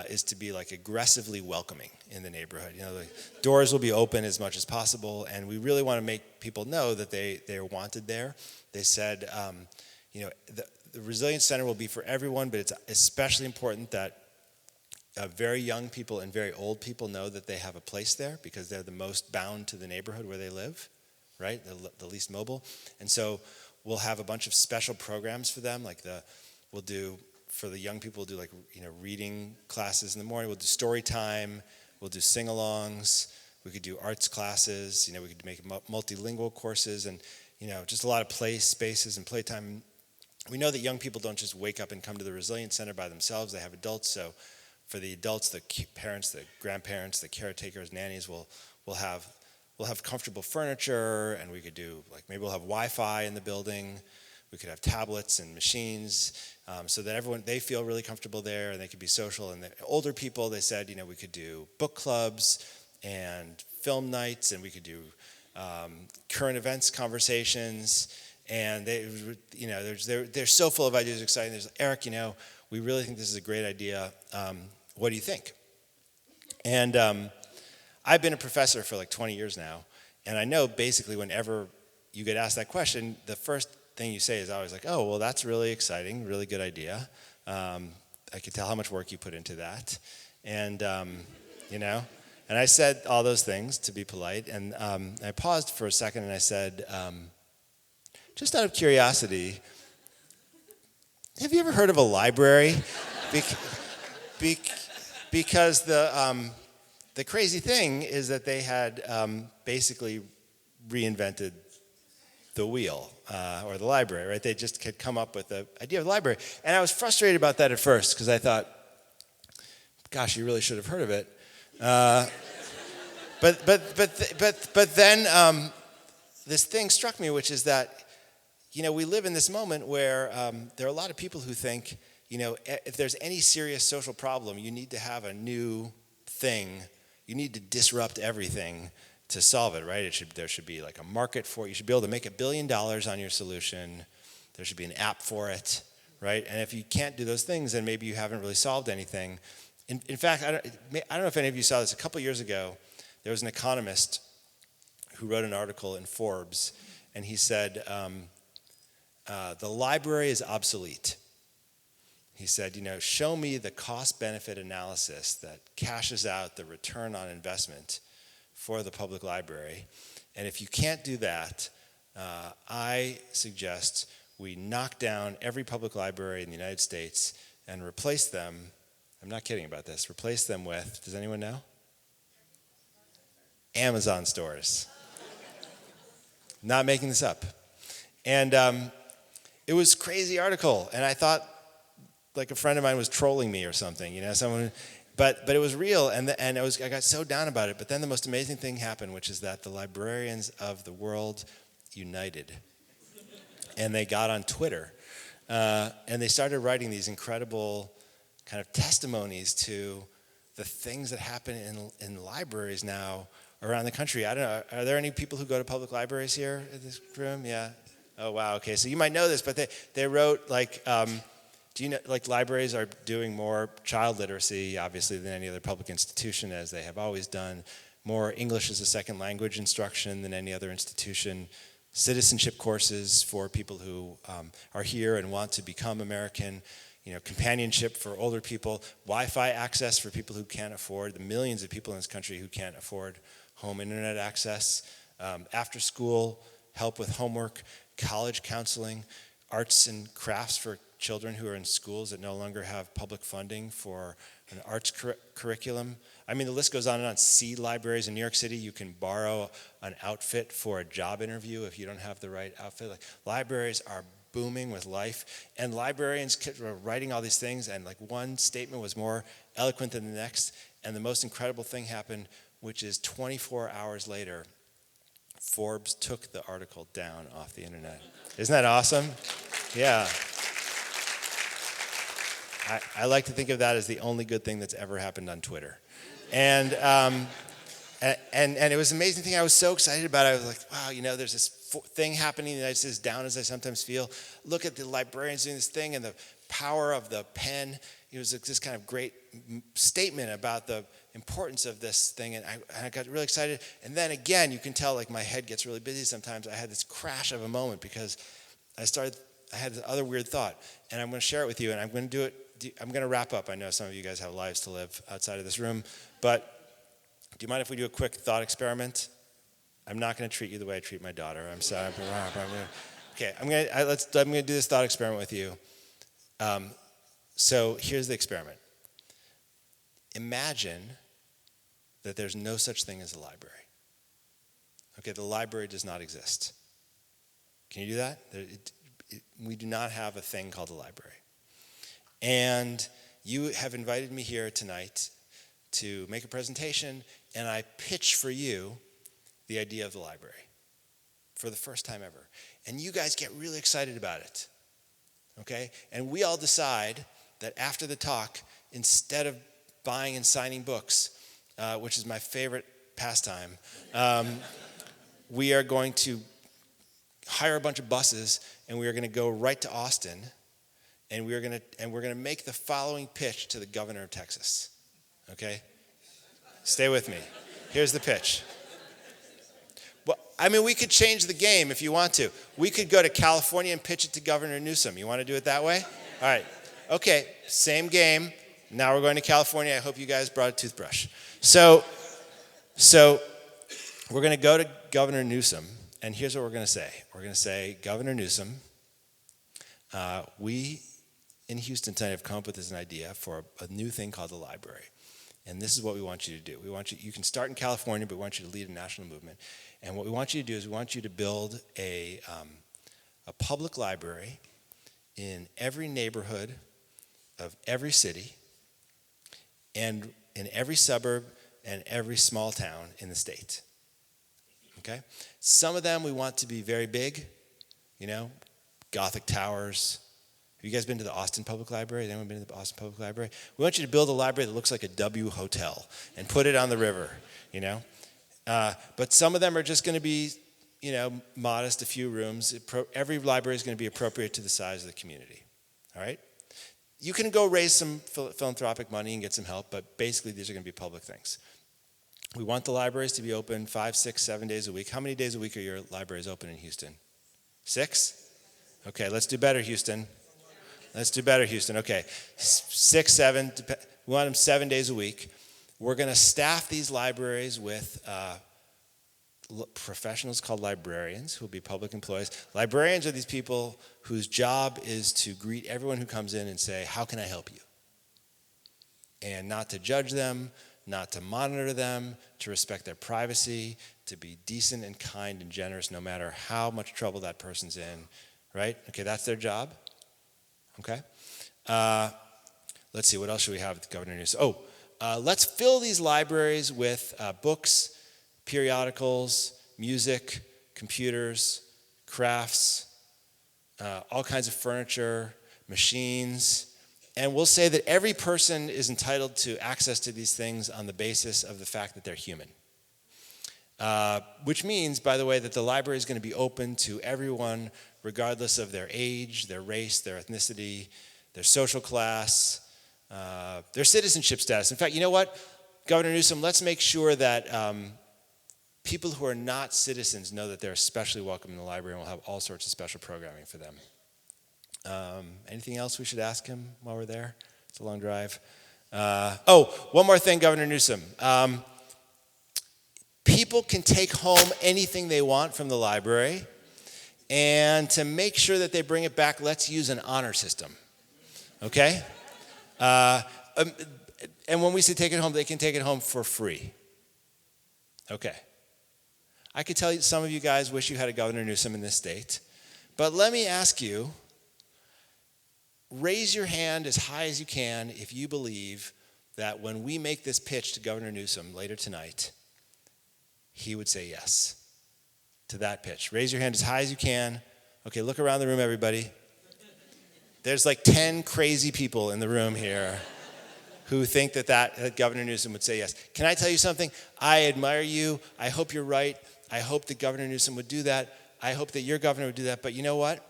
is to be aggressively welcoming in the neighborhood. The doors will be open as much as possible, and we really want to make people know that they are wanted there. They said, the Resilience Center will be for everyone, but it's especially important that very young people and very old people know that they have a place there because they're the most bound to the neighborhood where they live, right? The least mobile. And so we'll have a bunch of special programs for them. For the young people, we'll do reading classes in the morning. We'll do story time. We'll do sing-alongs. We could do arts classes. We could make multilingual courses, and just a lot of play spaces and playtime. We know that young people don't just wake up and come to the Resilience Center by themselves. They have adults. So for the adults, the parents, the grandparents, the caretakers, nannies will have comfortable furniture, and we could do maybe we'll have Wi-Fi in the building. We could have tablets and machines, so that they feel really comfortable there, and they could be social. And the older people, they said, we could do book clubs and film nights, and we could do current events conversations. And they're so full of ideas, exciting. There's Eric, we really think this is a great idea. What do you think? And I've been a professor for 20 years now, and I know basically whenever you get asked that question, the first thing you say is always oh, well, that's really exciting, really good idea. I could tell how much work you put into that, and and I said all those things to be polite, and I paused for a second, and I said, just out of curiosity, have you ever heard of a library? Because the crazy thing is that they had basically reinvented the wheel, or the library, right? They just had come up with the idea of the library. And I was frustrated about that at first, because I thought, gosh, you really should have heard of it. But then this thing struck me, which is that, we live in this moment where there are a lot of people who think, if there's any serious social problem, you need to have a new thing. You need to disrupt everything to solve it, right? There should be a market for it. You should be able to make $1 billion on your solution. There should be an app for it, right? And if you can't do those things, then maybe you haven't really solved anything. In fact, I don't know if any of you saw this. A couple years ago, there was an economist who wrote an article in Forbes, and he said, the library is obsolete. He said, show me the cost-benefit analysis that cashes out the return on investment for the public library. And if you can't do that, I suggest we knock down every public library in the United States and replace them, I'm not kidding about this, replace them with, does anyone know? Amazon stores. Not making this up. And it was a crazy article, and I thought a friend of mine was trolling me or something, someone, but it was real, and I got so down about it. But then the most amazing thing happened, which is that the librarians of the world united, and they got on Twitter, and they started writing these incredible kind of testimonies to the things that happen in libraries now around the country. I don't know, are there any people who go to public libraries here in this room? Yeah. Oh wow. Okay, so you might know this, but they wrote do you know, libraries are doing more child literacy, obviously, than any other public institution, as they have always done. More English as a second language instruction than any other institution. Citizenship courses for people who are here and want to become American. Companionship for older people. Wi-Fi access for people who can't afford, the millions of people in this country who can't afford home internet access. After school, help with homework, college counseling, arts and crafts for children who are in schools that no longer have public funding for an arts curriculum. I mean, the list goes on and on. See libraries in New York City. You can borrow an outfit for a job interview if you don't have the right outfit. Libraries are booming with life, and librarians were writing all these things, and one statement was more eloquent than the next, and the most incredible thing happened, which is 24 hours later, Forbes took the article down off the internet. Isn't that awesome? Yeah. I like to think of that as the only good thing that's ever happened on Twitter. And it was an amazing thing. I was so excited about it. I was like, wow, there's this thing happening in the United States, down as I sometimes feel. Look at the librarians doing this thing and the power of the pen. It was this kind of great statement about the importance of this thing, and I got really excited. And then again, you can tell my head gets really busy sometimes. I had this crash of a moment because I had this other weird thought, and I'm going to share it with you, and I'm going to do it. I'm going to wrap up. I know some of you guys have lives to live outside of this room, but do you mind if we do a quick thought experiment? I'm not going to treat you the way I treat my daughter. I'm sorry. Okay, I'm going to do this thought experiment with you. So here's the experiment. Imagine that there's no such thing as a library. Okay, the library does not exist. Can you do that? We do not have a thing called a library. And you have invited me here tonight to make a presentation, and I pitch for you the idea of the library for the first time ever. And you guys get really excited about it, okay? And we all decide that after the talk, instead of buying and signing books, which is my favorite pastime, we are going to hire a bunch of buses, and we are going to go right to Austin, and we're going to make the following pitch to the governor of Texas. Okay? Stay with me. Here's the pitch. Well, I mean, we could change the game if you want to. We could go to California and pitch it to Governor Newsom. You want to do it that way? All right. Okay, same game. Now we're going to California. I hope you guys brought a toothbrush. So we're going to go to Governor Newsom, and here's what we're going to say. We're going to say, Governor Newsom, we in Houston tonight have come up with this idea for a new thing called the library. And this is what we want you to do. You can start in California, but we want you to lead a national movement. And what we want you to do is we want you to build a public library in every neighborhood of every city and in every suburb and every small town in the state. Okay? Some of them we want to be very big, Gothic towers. Have you guys been to the Austin Public Library? Has anyone been to the Austin Public Library? We want you to build a library that looks like a W hotel and put it on the river, But some of them are just going to be, modest, a few rooms. Every library is going to be appropriate to the size of the community, all right? You can go raise some philanthropic money and get some help, but basically these are going to be public things. We want the libraries to be open 5, 6, 7 days a week. How many days a week are your libraries open in Houston? 6? Okay, let's do better, Houston. Let's do better, Houston. Okay, 6, 7. We want them 7 days a week. We're going to staff these libraries with professionals called librarians who will be public employees. Librarians are these people whose job is to greet everyone who comes in and say, how can I help you? And not to judge them, not to monitor them, to respect their privacy, to be decent and kind and generous no matter how much trouble that person's in, right? Okay, that's their job. Okay? Let's see, what else should we have at the Governor Newsom? Let's fill these libraries with books, periodicals, music, computers, crafts, all kinds of furniture, machines. And we'll say that every person is entitled to access to these things on the basis of the fact that they're human. Which means, by the way, that the library is going to be open to everyone regardless of their age, their race, their ethnicity, their social class, their citizenship status. In fact, you know what, Governor Newsom, let's make sure that people who are not citizens know that they're especially welcome in the library, and we'll have all sorts of special programming for them. Anything else we should ask him while we're there? It's a long drive. One more thing, Governor Newsom. People can take home anything they want from the library, and to make sure that they bring it back, let's use an honor system, okay? And when we say take it home, they can take it home for free. Okay. I could tell you some of you guys wish you had a Governor Newsom in this state, but let me ask you, raise your hand as high as you can if you believe that when we make this pitch to Governor Newsom later tonight, he would say yes to that pitch. Raise your hand as high as you can. Okay, look around the room, everybody. There's like 10 crazy people in the room here who think that Governor Newsom would say yes. Can I tell you something? I admire you. I hope you're right. I hope that Governor Newsom would do that. I hope that your governor would do that. But you know what?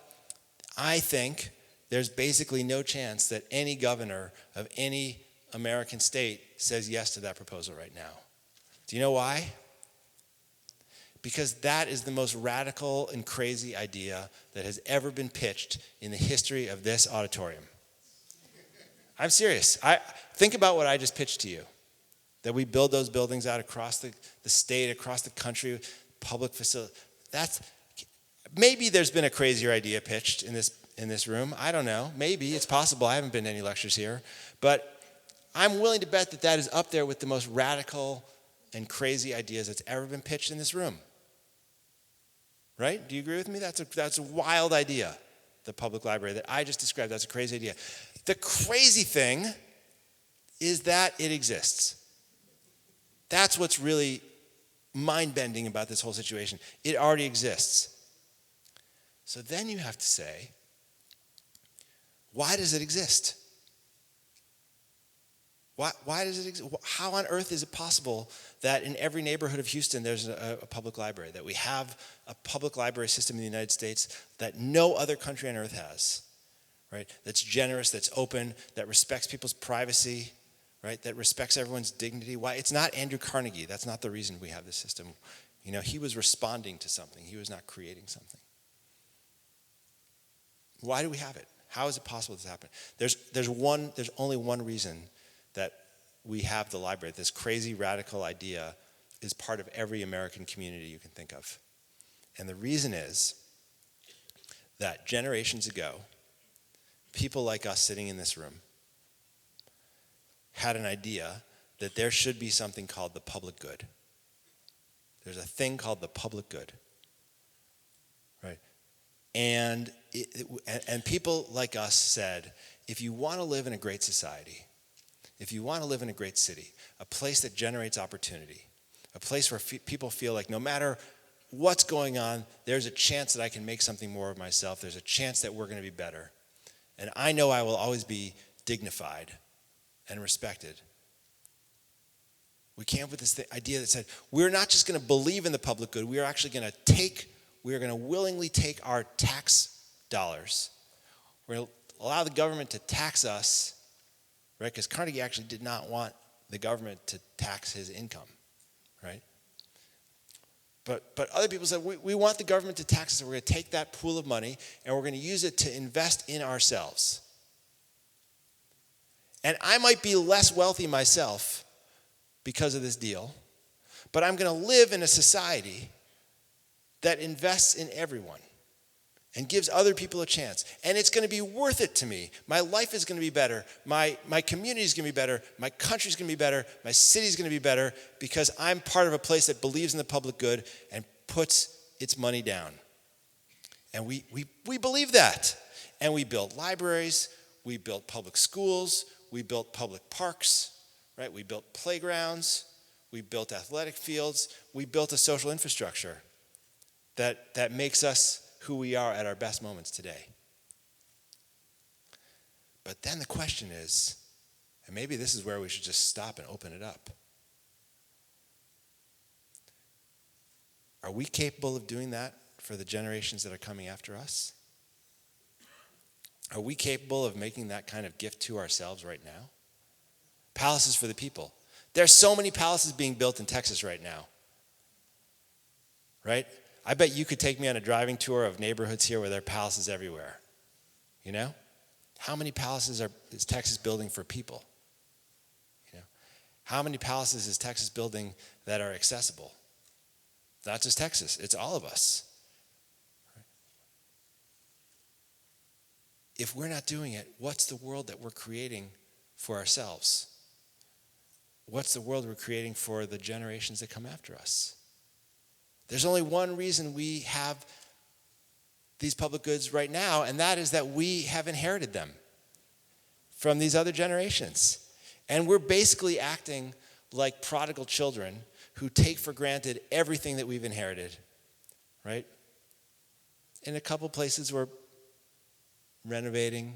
I think there's basically no chance that any governor of any American state says yes to that proposal right now. Do you know why? Because that is the most radical and crazy idea that has ever been pitched in the history of this auditorium. I'm serious. Think about what I just pitched to you. That we build those buildings out across the state, across the country, public facilities. Maybe there's been a crazier idea pitched in this room. I don't know. Maybe. It's possible. I haven't been to any lectures here. But I'm willing to bet that is up there with the most radical and crazy ideas that's ever been pitched in this room. Right? Do you agree with me? That's a wild idea, the public library that I just described. That's a crazy idea. The crazy thing is that it exists. That's what's really mind-bending about this whole situation. It already exists. So then you have to say, why does it exist? Why does it exist? How on earth is it possible that in every neighborhood of Houston there's a public library, that we have a public library system in the United States that no other country on earth has, right? That's generous, that's open, that respects people's privacy, right? That respects everyone's dignity. Why? It's not Andrew Carnegie. That's not the reason we have this system. You know, he was responding to something. He was not creating something. Why do we have it? How is it possible this happened? There's only one reason that we have the library. This crazy radical idea is part of every American community you can think of. And the reason is that generations ago, people like us sitting in this room had an idea that there should be something called the public good. There's a thing called the public good, right? And people like us said, if you want to live in a great society, if you want to live in a great city, a place that generates opportunity, a place where people feel like no matter what's going on, there's a chance that I can make something more of myself. There's a chance that we're going to be better. And I know I will always be dignified and respected. We came up with this idea that said, we're not just going to believe in the public good, we are actually going to willingly take our tax dollars. We're going to allow the government to tax us, right? Because Carnegie actually did not want the government to tax his income, right? But other people said, we want the government to tax us, and we're going to take that pool of money, and we're going to use it to invest in ourselves. And I might be less wealthy myself because of this deal, but I'm going to live in a society that invests in everyone and gives other people a chance. And it's going to be worth it to me. My life is going to be better. My community is going to be better. My country is going to be better. My city is going to be better because I'm part of a place that believes in the public good and puts its money down. And we believe that. And we built libraries. We built public schools. We built public parks, right? We built playgrounds. We built athletic fields. We built a social infrastructure that makes us who we are at our best moments today. But then the question is, and maybe this is where we should just stop and open it up. Are we capable of doing that for the generations that are coming after us? Are we capable of making that kind of gift to ourselves right now? Palaces for the people. There's so many palaces being built in Texas right now. Right? I bet you could take me on a driving tour of neighborhoods here where there are palaces everywhere. You know? How many palaces is Texas building for people? You know? How many palaces is Texas building that are accessible? Not just Texas, it's all of us. If we're not doing it, what's the world that we're creating for ourselves? What's the world we're creating for the generations that come after us? There's only one reason we have these public goods right now, and that is that we have inherited them from these other generations. And we're basically acting like prodigal children who take for granted everything that we've inherited, right? In a couple places we're renovating,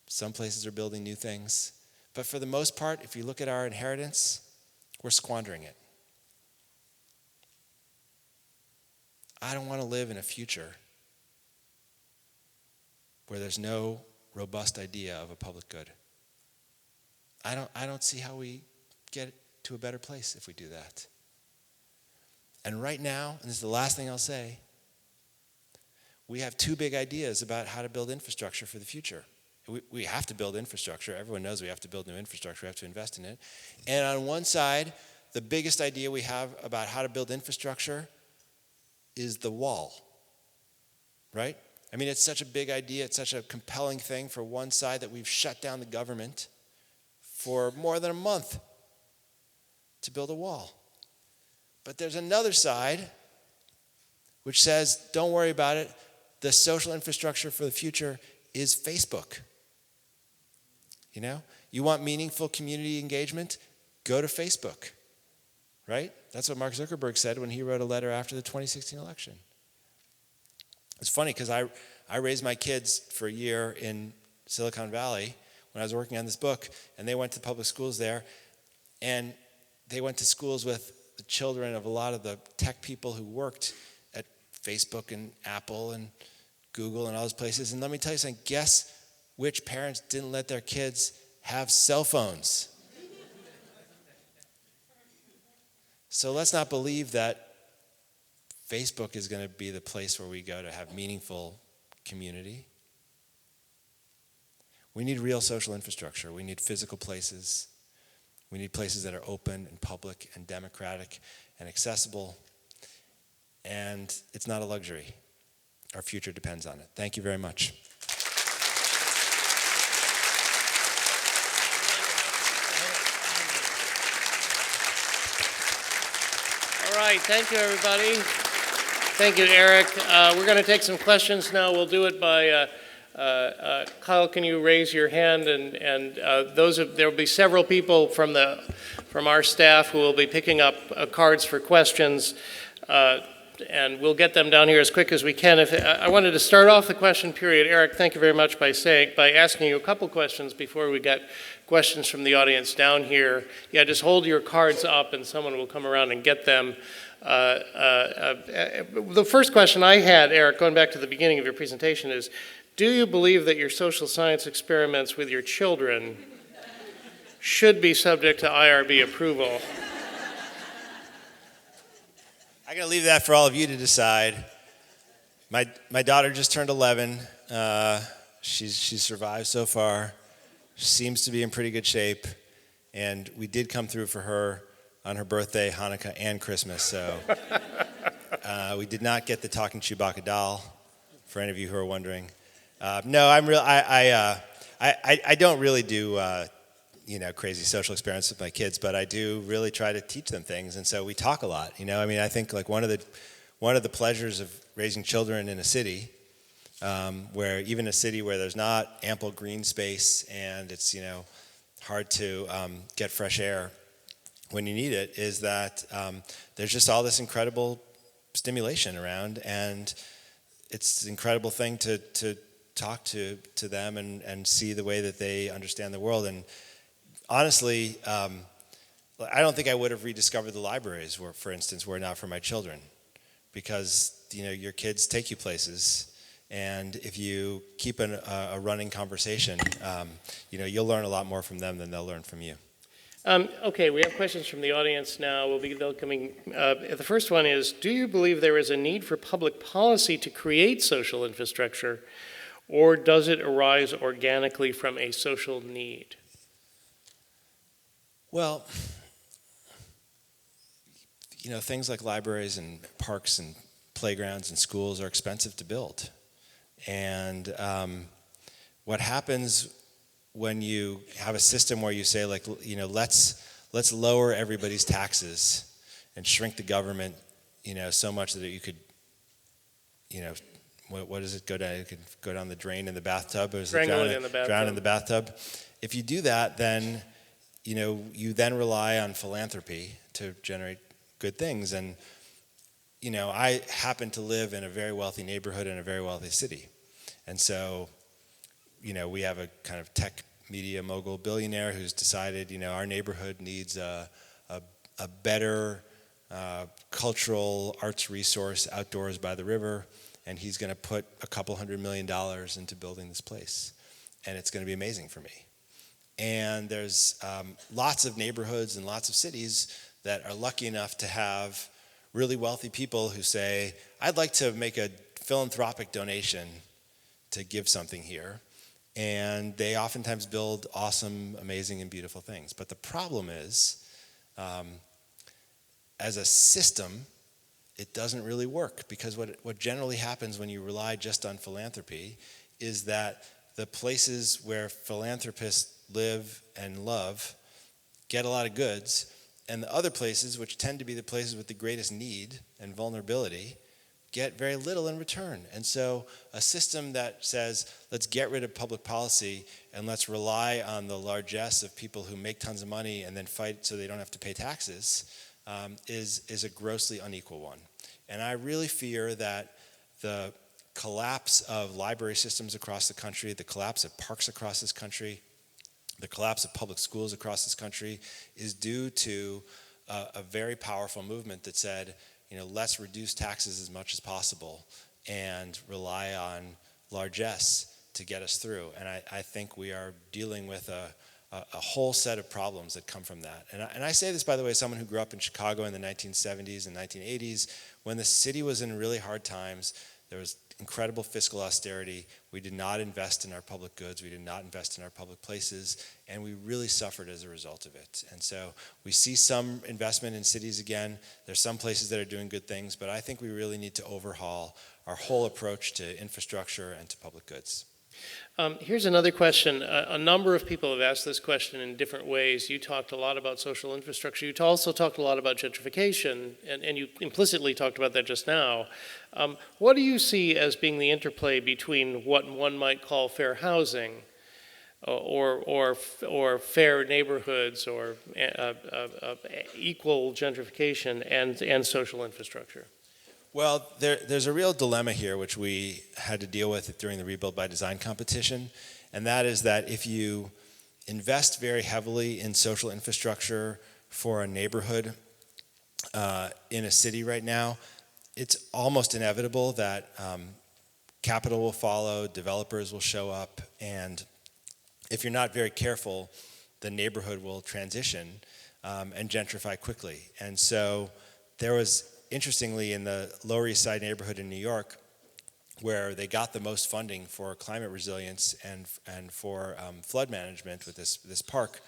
some places are building new things. But for the most part, if you look at our inheritance, we're squandering it. I don't want to live in a future where there's no robust idea of a public good. I don't see how we get to a better place if we do that. And right now, and this is the last thing I'll say, we have two big ideas about how to build infrastructure for the future. We have to build infrastructure. Everyone knows we have to build new infrastructure. We have to invest in it. And on one side, the biggest idea we have about how to build infrastructure is the wall, right? I mean, it's such a big idea. It's such a compelling thing for one side that we've shut down the government for more than a month to build a wall. But there's another side which says, don't worry about it. The social infrastructure for the future is Facebook. You know, you want meaningful community engagement? Go to Facebook, right? That's what Mark Zuckerberg said when he wrote a letter after the 2016 election. It's funny because I raised my kids for a year in Silicon Valley when I was working on this book, and they went to public schools there, and they went to schools with the children of a lot of the tech people who worked at Facebook and Apple and Google and all those places. And let me tell you something, guess which parents didn't let their kids have cell phones? So let's not believe that Facebook is going to be the place where we go to have meaningful community. We need real social infrastructure. We need physical places. We need places that are open and public and democratic and accessible. And it's not a luxury. Our future depends on it. Thank you very much. All right, thank you, everybody. Thank you, Eric. We're going to take some questions now. We'll do it by, Kyle, can you raise your hand? And there will be several people from our staff who will be picking up cards for questions, and we'll get them down here as quick as we can. I wanted to start off the question period. Eric, thank you very much by asking you a couple questions before we get questions from the audience down here. Yeah, just hold your cards up and someone will come around and get them. The first question I had, Eric, going back to the beginning of your presentation is, do you believe that your social science experiments with your children should be subject to IRB approval? I'm going to leave that for all of you to decide. My daughter just turned 11. She's survived so far. She seems to be in pretty good shape. And we did come through for her on her birthday, Hanukkah, and Christmas. So we did not get the talking Chewbacca doll, for any of you who are wondering. No, I don't really do crazy social experiments with my kids, but I do really try to teach them things, and so we talk a lot. I think like one of the pleasures of raising children in a city, where even a city where there's not ample green space and it's hard to get fresh air when you need it, is that there's just all this incredible stimulation around, and it's an incredible thing to talk to them and see the way that they understand the world. And honestly, I don't think I would have rediscovered the libraries, for instance, were it not for my children, because your kids take you places, and if you keep a running conversation, you'll learn a lot more from them than they'll learn from you. Okay, we have questions from the audience now. They'll coming. The first one is, do you believe there is a need for public policy to create social infrastructure, or does it arise organically from a social need? Well, things like libraries and parks and playgrounds and schools are expensive to build. And what happens when you have a system where you say, let's lower everybody's taxes and shrink the government, so much that you could, what does it go down? It could go down the drain in the bathtub, or is it drown in the bathtub? If you do that, then you then rely on philanthropy to generate good things. And I happen to live in a very wealthy neighborhood in a very wealthy city, and so we have a kind of tech media mogul billionaire who's decided, our neighborhood needs a better cultural arts resource outdoors by the river, and he's going to put $200 million into building this place, and it's going to be amazing for me. And there's lots of neighborhoods and lots of cities that are lucky enough to have really wealthy people who say, I'd like to make a philanthropic donation to give something here. And they oftentimes build awesome, amazing, and beautiful things. But the problem is, as a system, it doesn't really work, because what generally happens when you rely just on philanthropy is that the places where philanthropists live and love get a lot of goods, And the other places, which tend to be the places with the greatest need and vulnerability, get very little in return. And so a system that says, let's get rid of public policy and let's rely on the largesse of people who make tons of money and then fight so they don't have to pay taxes, is a grossly unequal one. And I really fear that the collapse of library systems across the country, the collapse of parks across this country, the collapse of public schools across this country is due to a very powerful movement that said, let's reduce taxes as much as possible and rely on largesse to get us through. And I think we are dealing with a whole set of problems that come from that. And I say this, by the way, as someone who grew up in Chicago in the 1970s and 1980s, when the city was in really hard times. There was incredible fiscal austerity. We did not invest in our public goods. We did not invest in our public places. And we really suffered as a result of it. And so we see some investment in cities again. There's some places that are doing good things. But I think we really need to overhaul our whole approach to infrastructure and to public goods. Here's another question. A number of people have asked this question in different ways. You talked a lot about social infrastructure. You also talked a lot about gentrification, and you implicitly talked about that just now. What do you see as being the interplay between what one might call fair housing or fair neighborhoods or equal gentrification and social infrastructure? Well, there's a real dilemma here which we had to deal with during the Rebuild by Design competition, and that is that if you invest very heavily in social infrastructure for a neighborhood in a city right now, it's almost inevitable that capital will follow, developers will show up, and if you're not very careful, the neighborhood will transition and gentrify quickly. And so there was, interestingly, in the Lower East Side neighborhood in New York, where they got the most funding for climate resilience and for flood management with this park,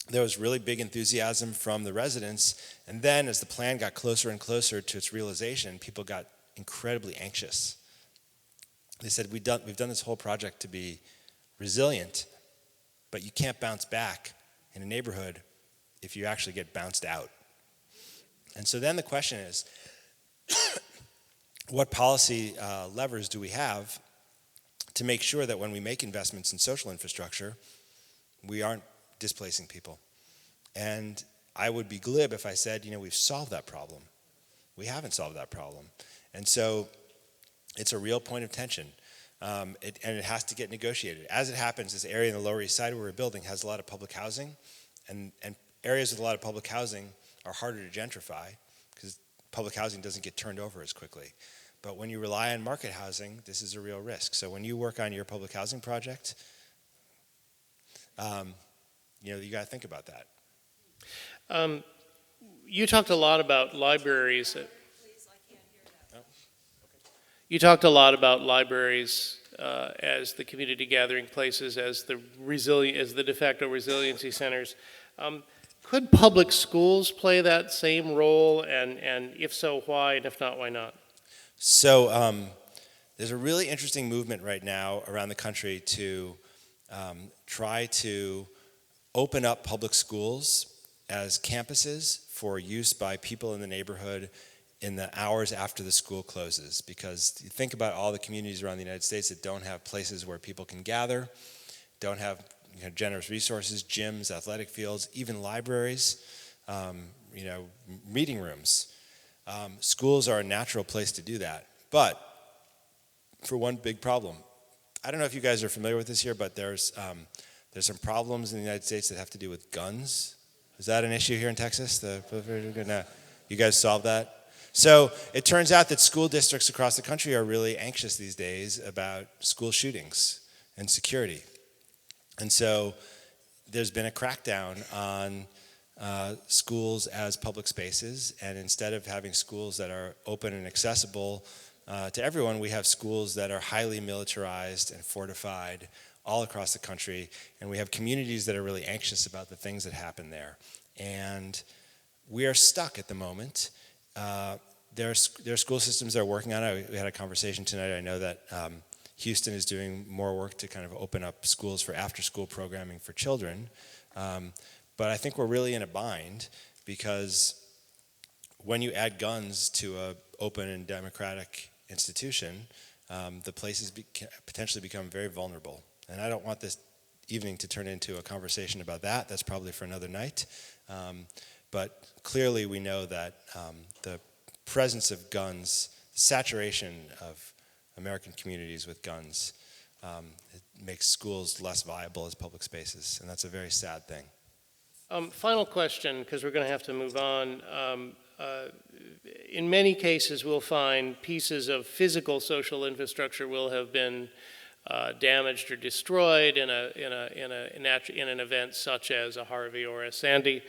there was really big enthusiasm from the residents. And then as the plan got closer and closer to its realization, people got incredibly anxious. They said, we've done this whole project to be resilient, but you can't bounce back in a neighborhood if you actually get bounced out. And so then the question is, what policy levers do we have to make sure that when we make investments in social infrastructure, we aren't displacing people? And I would be glib if I said, we've solved that problem. We haven't solved that problem. And so it's a real point of tension. And it has to get negotiated. As it happens, this area in the Lower East Side where we're building has a lot of public housing, and areas with a lot of public housing are harder to gentrify because public housing doesn't get turned over as quickly. But when you rely on market housing, this is a real risk. So when you work on your public housing project, you got to think about that. You talked a lot about libraries. Please, I can't hear that. Oh, okay. You talked a lot about libraries as the community gathering places, as the de facto resiliency centers. Could public schools play that same role, and if so, why, and if not, why not? So there's a really interesting movement right now around the country to try to open up public schools as campuses for use by people in the neighborhood in the hours after the school closes. Because you think about all the communities around the United States that don't have places where people can gather, don't have generous resources, gyms, athletic fields, even libraries, meeting rooms. Schools are a natural place to do that. But for one big problem, I don't know if you guys are familiar with this here, but there's some problems in the United States that have to do with guns. Is that an issue here in Texas? You guys solved that? So it turns out that school districts across the country are really anxious these days about school shootings and security. And so there's been a crackdown on schools as public spaces, and instead of having schools that are open and accessible to everyone, we have schools that are highly militarized and fortified all across the country, and we have communities that are really anxious about the things that happen there. And we are stuck at the moment. There are school systems that are working on it. We had a conversation tonight. I know that Houston is doing more work to kind of open up schools for after-school programming for children. But I think we're really in a bind because when you add guns to an open and democratic institution, the places potentially become very vulnerable. And I don't want this evening to turn into a conversation about that. That's probably for another night. But clearly we know that the presence of guns, the saturation of American communities with guns, it makes schools less viable as public spaces, and that's a very sad thing. Final question, because we're going to have to move on. In many cases, we'll find pieces of physical social infrastructure will have been damaged or destroyed in an event such as a Harvey or a Sandy.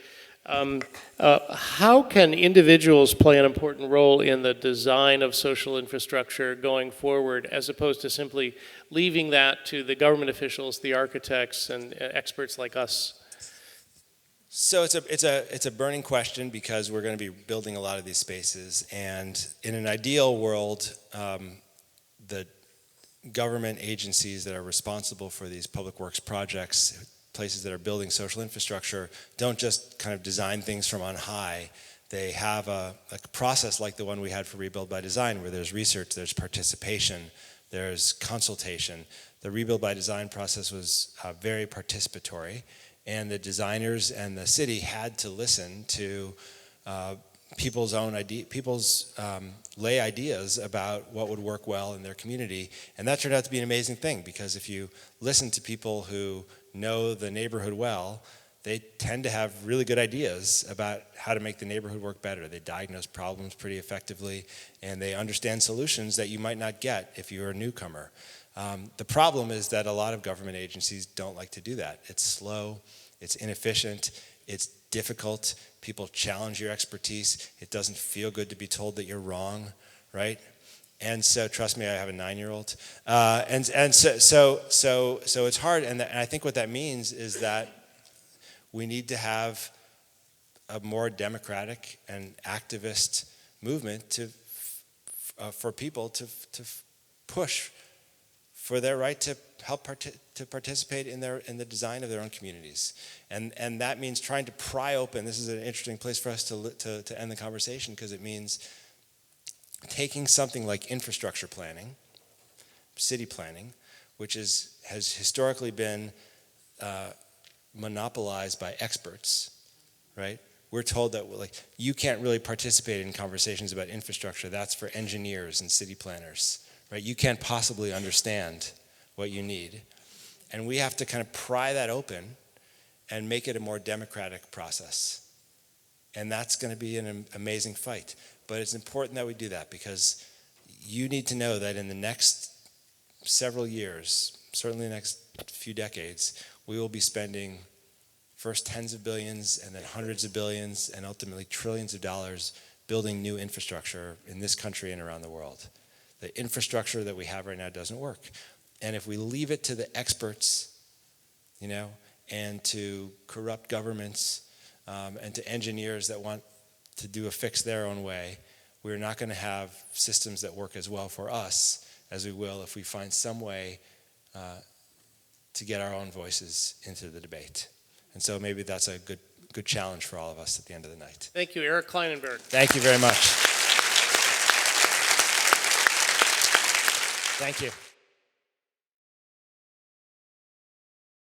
How can individuals play an important role in the design of social infrastructure going forward, as opposed to simply leaving that to the government officials, the architects, and experts like us? So it's a burning question because we're going to be building a lot of these spaces, and in an ideal world, the government agencies that are responsible for these public works projects, places that are building social infrastructure, don't just kind of design things from on high. They have a process like the one we had for Rebuild by Design, where there's research, there's participation, there's consultation. The Rebuild by Design process was very participatory, and the designers and the city had to listen to people's lay ideas about what would work well in their community. And that turned out to be an amazing thing, because if you listen to people who know the neighborhood well, they tend to have really good ideas about how to make the neighborhood work better. They diagnose problems pretty effectively, and they understand solutions that you might not get if you're a newcomer. The problem is that a lot of government agencies don't like to do that. It's slow, it's inefficient, it's difficult. People challenge your expertise. It doesn't feel good to be told that you're wrong, right? And so, trust me, I have a 9-year-old. And so it's hard. And I think what that means is that we need to have a more democratic and activist movement for people to push for their right to help to participate in the design of their own communities. And that means trying to pry open. This is an interesting place for us to end the conversation, because it means taking something like infrastructure planning, city planning, which has historically been monopolized by experts, right? We're told that you can't really participate in conversations about infrastructure. That's for engineers and city planners, right? You can't possibly understand what you need. And we have to kind of pry that open and make it a more democratic process. And that's going to be an amazing fight. But it's important that we do that, because you need to know that in the next several years, certainly the next few decades, we will be spending first tens of billions and then hundreds of billions and ultimately trillions of dollars building new infrastructure in this country and around the world. The infrastructure that we have right now doesn't work. And if we leave it to the experts, and to corrupt governments, and to engineers that want to do a fix their own way, we're not going to have systems that work as well for us as we will if we find some way to get our own voices into the debate. And so maybe that's a good challenge for all of us at the end of the night. Thank you, Eric Klinenberg. Thank you very much. Thank you.